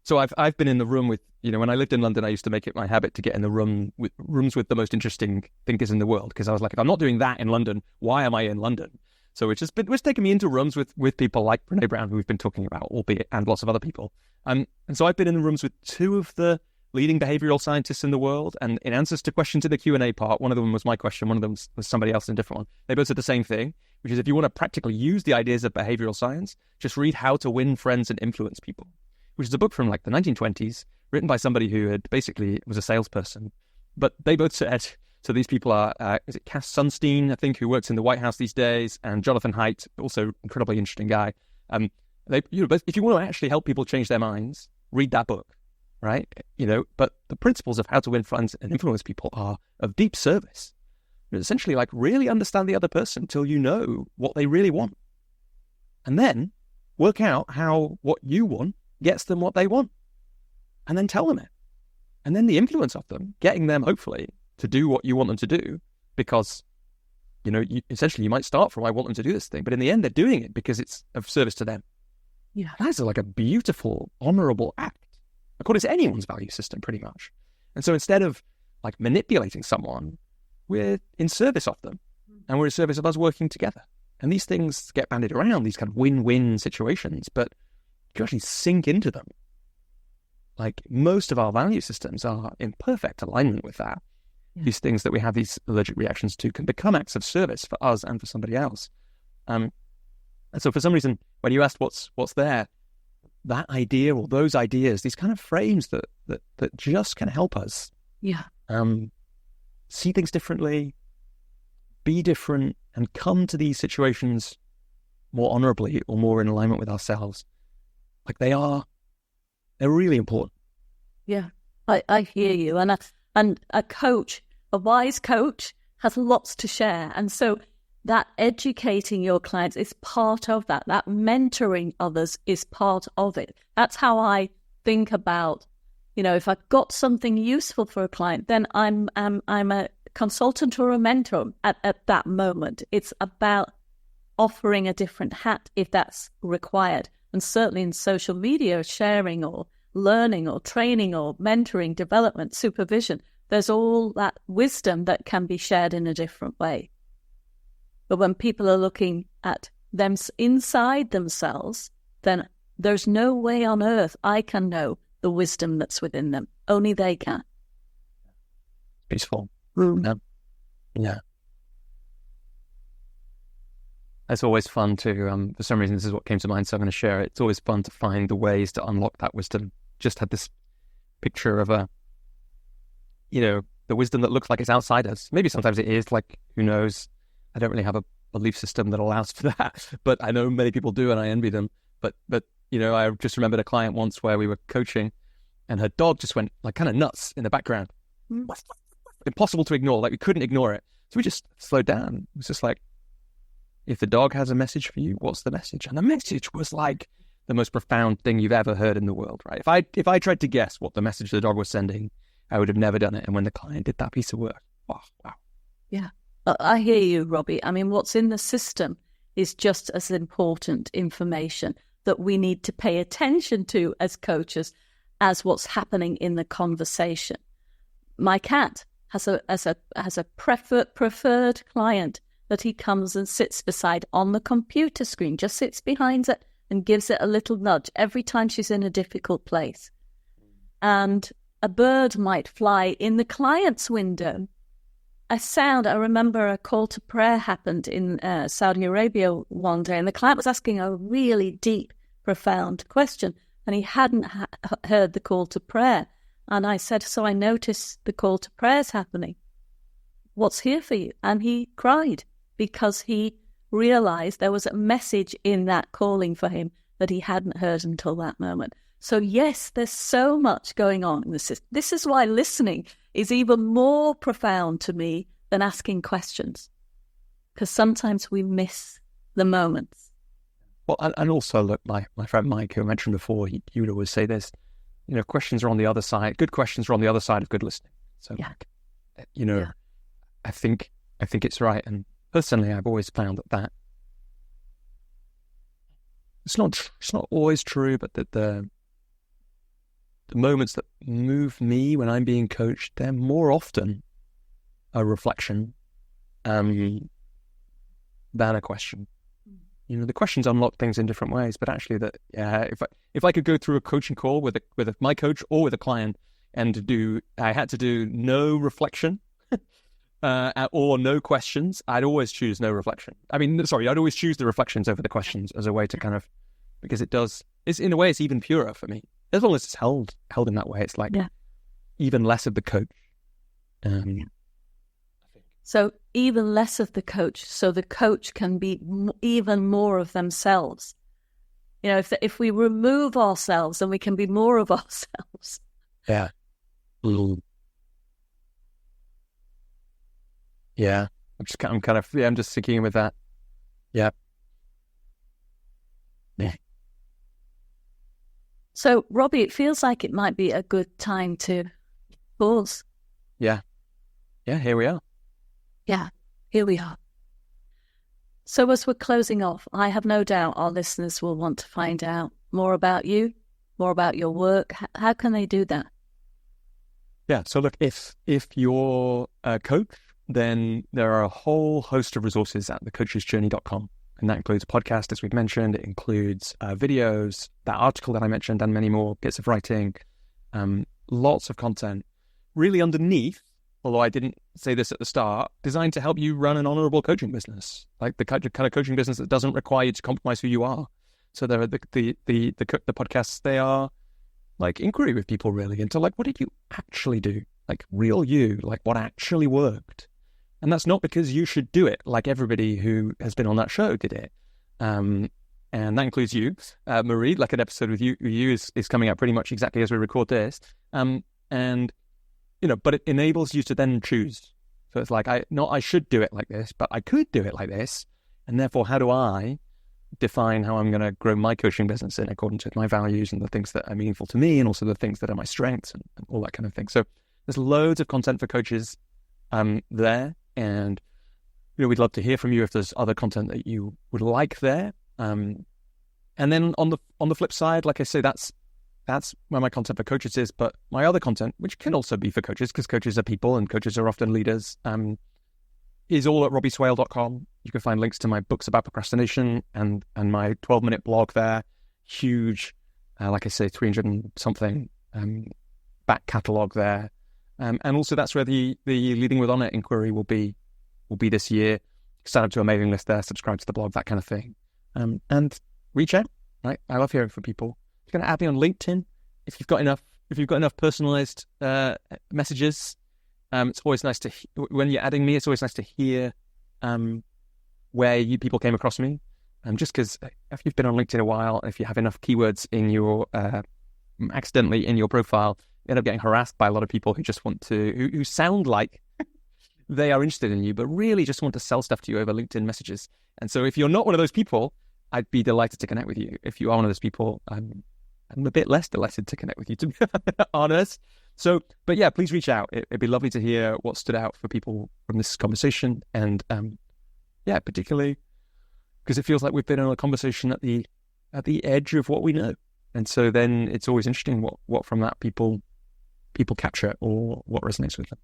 so I've been in the room with, when I lived in London, I used to make it my habit to get in the rooms with the most interesting thinkers in the world. Because I was like, if I'm not doing that in London, why am I in London? So it's taken me into rooms with people like Brene Brown, who we've been talking about, albeit, and lots of other people. And so I've been in the rooms with two of the leading behavioral scientists in the world. And in answers to questions in the Q&A part, one of them was my question, one of them was somebody else in a different one. They both said the same thing, which is if you want to practically use the ideas of behavioral science, just read How to Win Friends and Influence People, which is a book from like the 1920s, written by somebody who had basically was a salesperson. But they both said, so these people are, is it Cass Sunstein, I think, who works in the White House these days, and Jonathan Haidt, also incredibly interesting guy. If you want to actually help people change their minds, read that book, right? But the principles of How to Win Friends and Influence People are of deep service. It's essentially like really understand the other person till you know what they really want. And then work out how what you want gets them what they want. And then tell them it. And then the influence of them, getting them hopefully to do what you want them to do, because, essentially you might start from, I want them to do this thing, but in the end they're doing it because it's of service to them. Yeah. That's like a beautiful, honorable act, according to anyone's value system, pretty much. And so instead of like manipulating someone, we're in service of them, and we're in service of us working together. And these things get bandied around, these kind of win-win situations, but you actually sink into them. Like most of our value systems are in perfect alignment with that. Yeah. These things that we have these allergic reactions to can become acts of service for us and for somebody else. And so for some reason, when you asked what's there, that idea or those ideas, these kind of frames that just can help us see things differently, be different, and come to these situations more honorably or more in alignment with ourselves. Like they're really important. Yeah, I hear you. And a coach, a wise coach, has lots to share. And so that educating your clients is part of that. That mentoring others is part of it. That's how I think about, if I've got something useful for a client, then I'm a consultant or a mentor at that moment. It's about offering a different hat if that's required. And certainly in social media, sharing or learning or training or mentoring, development, supervision, there's all that wisdom that can be shared in a different way. But when people are looking at them inside themselves, then there's no way on earth I can know the wisdom that's within them. Only they can. Peaceful. Yeah. It's always fun to, for some reason, this is what came to mind, so I'm going to share it. It's always fun to find the ways to unlock that wisdom. Just had this picture of the wisdom that looks like it's outside us. Maybe sometimes it is, like, who knows? I don't really have a belief system that allows for that, but I know many people do, and I envy them. But I just remembered a client once where we were coaching, and her dog just went like kind of nuts in the background. Impossible to ignore. Like we couldn't ignore it. So we just slowed down. It was just like, if the dog has a message for you, what's the message? And the message was like the most profound thing you've ever heard in the world, right? If I tried to guess what the message the dog was sending, I would have never done it. And when the client did that piece of work, wow. Yeah, I hear you, Robbie. I mean, what's in the system is just as important information that we need to pay attention to as coaches as what's happening in the conversation. My cat has a preferred client that he comes and sits beside on the computer screen, just sits behind it and gives it a little nudge every time she's in a difficult place. And a bird might fly in the client's window. A sound, I remember a call to prayer happened in Saudi Arabia one day, and the client was asking a really deep, profound question, and he hadn't heard the call to prayer. And I said, so I noticed the call to prayers happening. What's here for you? And he cried, because he realized there was a message in that calling for him that he hadn't heard until that moment. So yes, there's so much going on in the system. This is why listening is even more profound to me than asking questions, because sometimes we miss the moments. Well, and also, look, my friend Mike, who I mentioned before, he would always say this, questions are on the other side. Good questions are on the other side of good listening. So, I think it's right. And personally, I've always found that it's not always true, but that the moments that move me when I'm being coached, they're more often a reflection than a question. The questions unlock things in different ways, but actually, if I could go through a coaching call with my coach or with a client, and I had to do no reflection or no questions, I'd always choose no reflection. I'd always choose the reflections over the questions as a way to kind of, because it's in a way it's even purer for me. As long as it's held in that way, it's like even less of the coach. So even less of the coach, so the coach can be even more of themselves. If we remove ourselves, then we can be more of ourselves. Yeah. Yeah. I'm just sticking with that. Yeah. Yeah. So, Robbie, it feels like it might be a good time to pause. Yeah. Yeah, here we are. Yeah, here we are. So as we're closing off, I have no doubt our listeners will want to find out more about you, more about your work. How can they do that? Yeah, so look, if you're a coach, then there are a whole host of resources at thecoachesjourney.com. And that includes a podcast, as we've mentioned. It includes videos, that article that I mentioned, and many more bits of writing, lots of content. Really underneath, although I didn't say this at the start, designed to help you run an honorable coaching business, like the kind of coaching business that doesn't require you to compromise who you are. So there are the podcasts, they are like inquiry with people really into like, what did you actually do? Like real you, like what actually worked. And that's not because you should do it like everybody who has been on that show did it. And that includes you, Marie, like an episode with you is coming out pretty much exactly as we record this. But it enables you to then choose. So it's like, I should do it like this, but I could do it like this. And therefore, how do I define how I'm going to grow my coaching business in accordance with my values and the things that are meaningful to me and also the things that are my strengths and all that kind of thing. So there's loads of content for coaches there. And, we'd love to hear from you if there's other content that you would like there. And then on the flip side, like I say, that's where my content for coaches is. But my other content, which can also be for coaches, because coaches are people and coaches are often leaders, is all at robbieswale.com. You can find links to my books about procrastination and my 12-minute blog there. Huge, like I say, 300 and something back catalogue there. And also that's where the Leading with Honor inquiry will be this year. Sign up to a mailing list there, subscribe to the blog, that kind of thing. And reach out, right? I love hearing from people. You're going to add me on LinkedIn if you've got enough personalized messages. It's always nice to when you're adding me. It's always nice to hear where you people came across me. Just because if you've been on LinkedIn a while, if you have enough keywords in your accidentally in your profile, you end up getting harassed by a lot of people who just want to who sound like they are interested in you, but really just want to sell stuff to you over LinkedIn messages. And so if you're not one of those people, I'd be delighted to connect with you. If you are one of those people, I'm a bit less delighted to connect with you, to be honest. So, but yeah, please reach out. It'd be lovely to hear what stood out for people from this conversation. And particularly because it feels like we've been in a conversation at the edge of what we know. And so then it's always interesting what from that people capture or what resonates with them.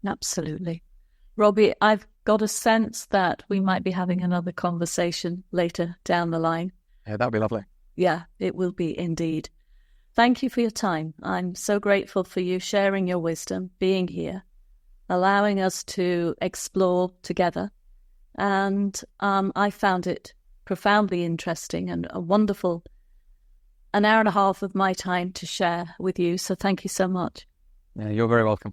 Absolutely. Robbie, I've got a sense that we might be having another conversation later down the line. Yeah, that'd be lovely. Yeah, it will be indeed. Thank you for your time. I'm so grateful for you sharing your wisdom, being here, allowing us to explore together. And I found it profoundly interesting and a wonderful an hour and a half of my time to share with you. So thank you so much. Yeah, you're very welcome.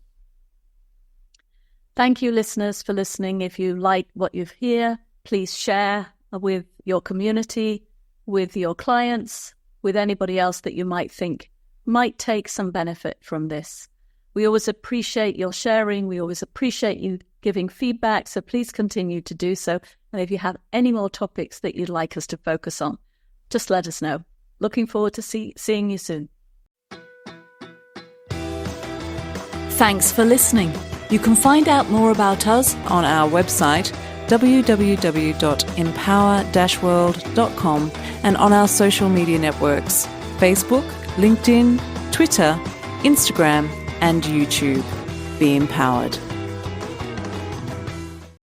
Thank you, listeners, for listening. If you like what you hear, please share with your community, with your clients, with anybody else that you might think might take some benefit from this. We always appreciate your sharing. We always appreciate you giving feedback. So please continue to do so. And if you have any more topics that you'd like us to focus on, just let us know. Looking forward to seeing you soon. Thanks for listening. You can find out more about us on our website www.empower-world.com and on our social media networks Facebook, LinkedIn, Twitter, Instagram and YouTube. Be empowered.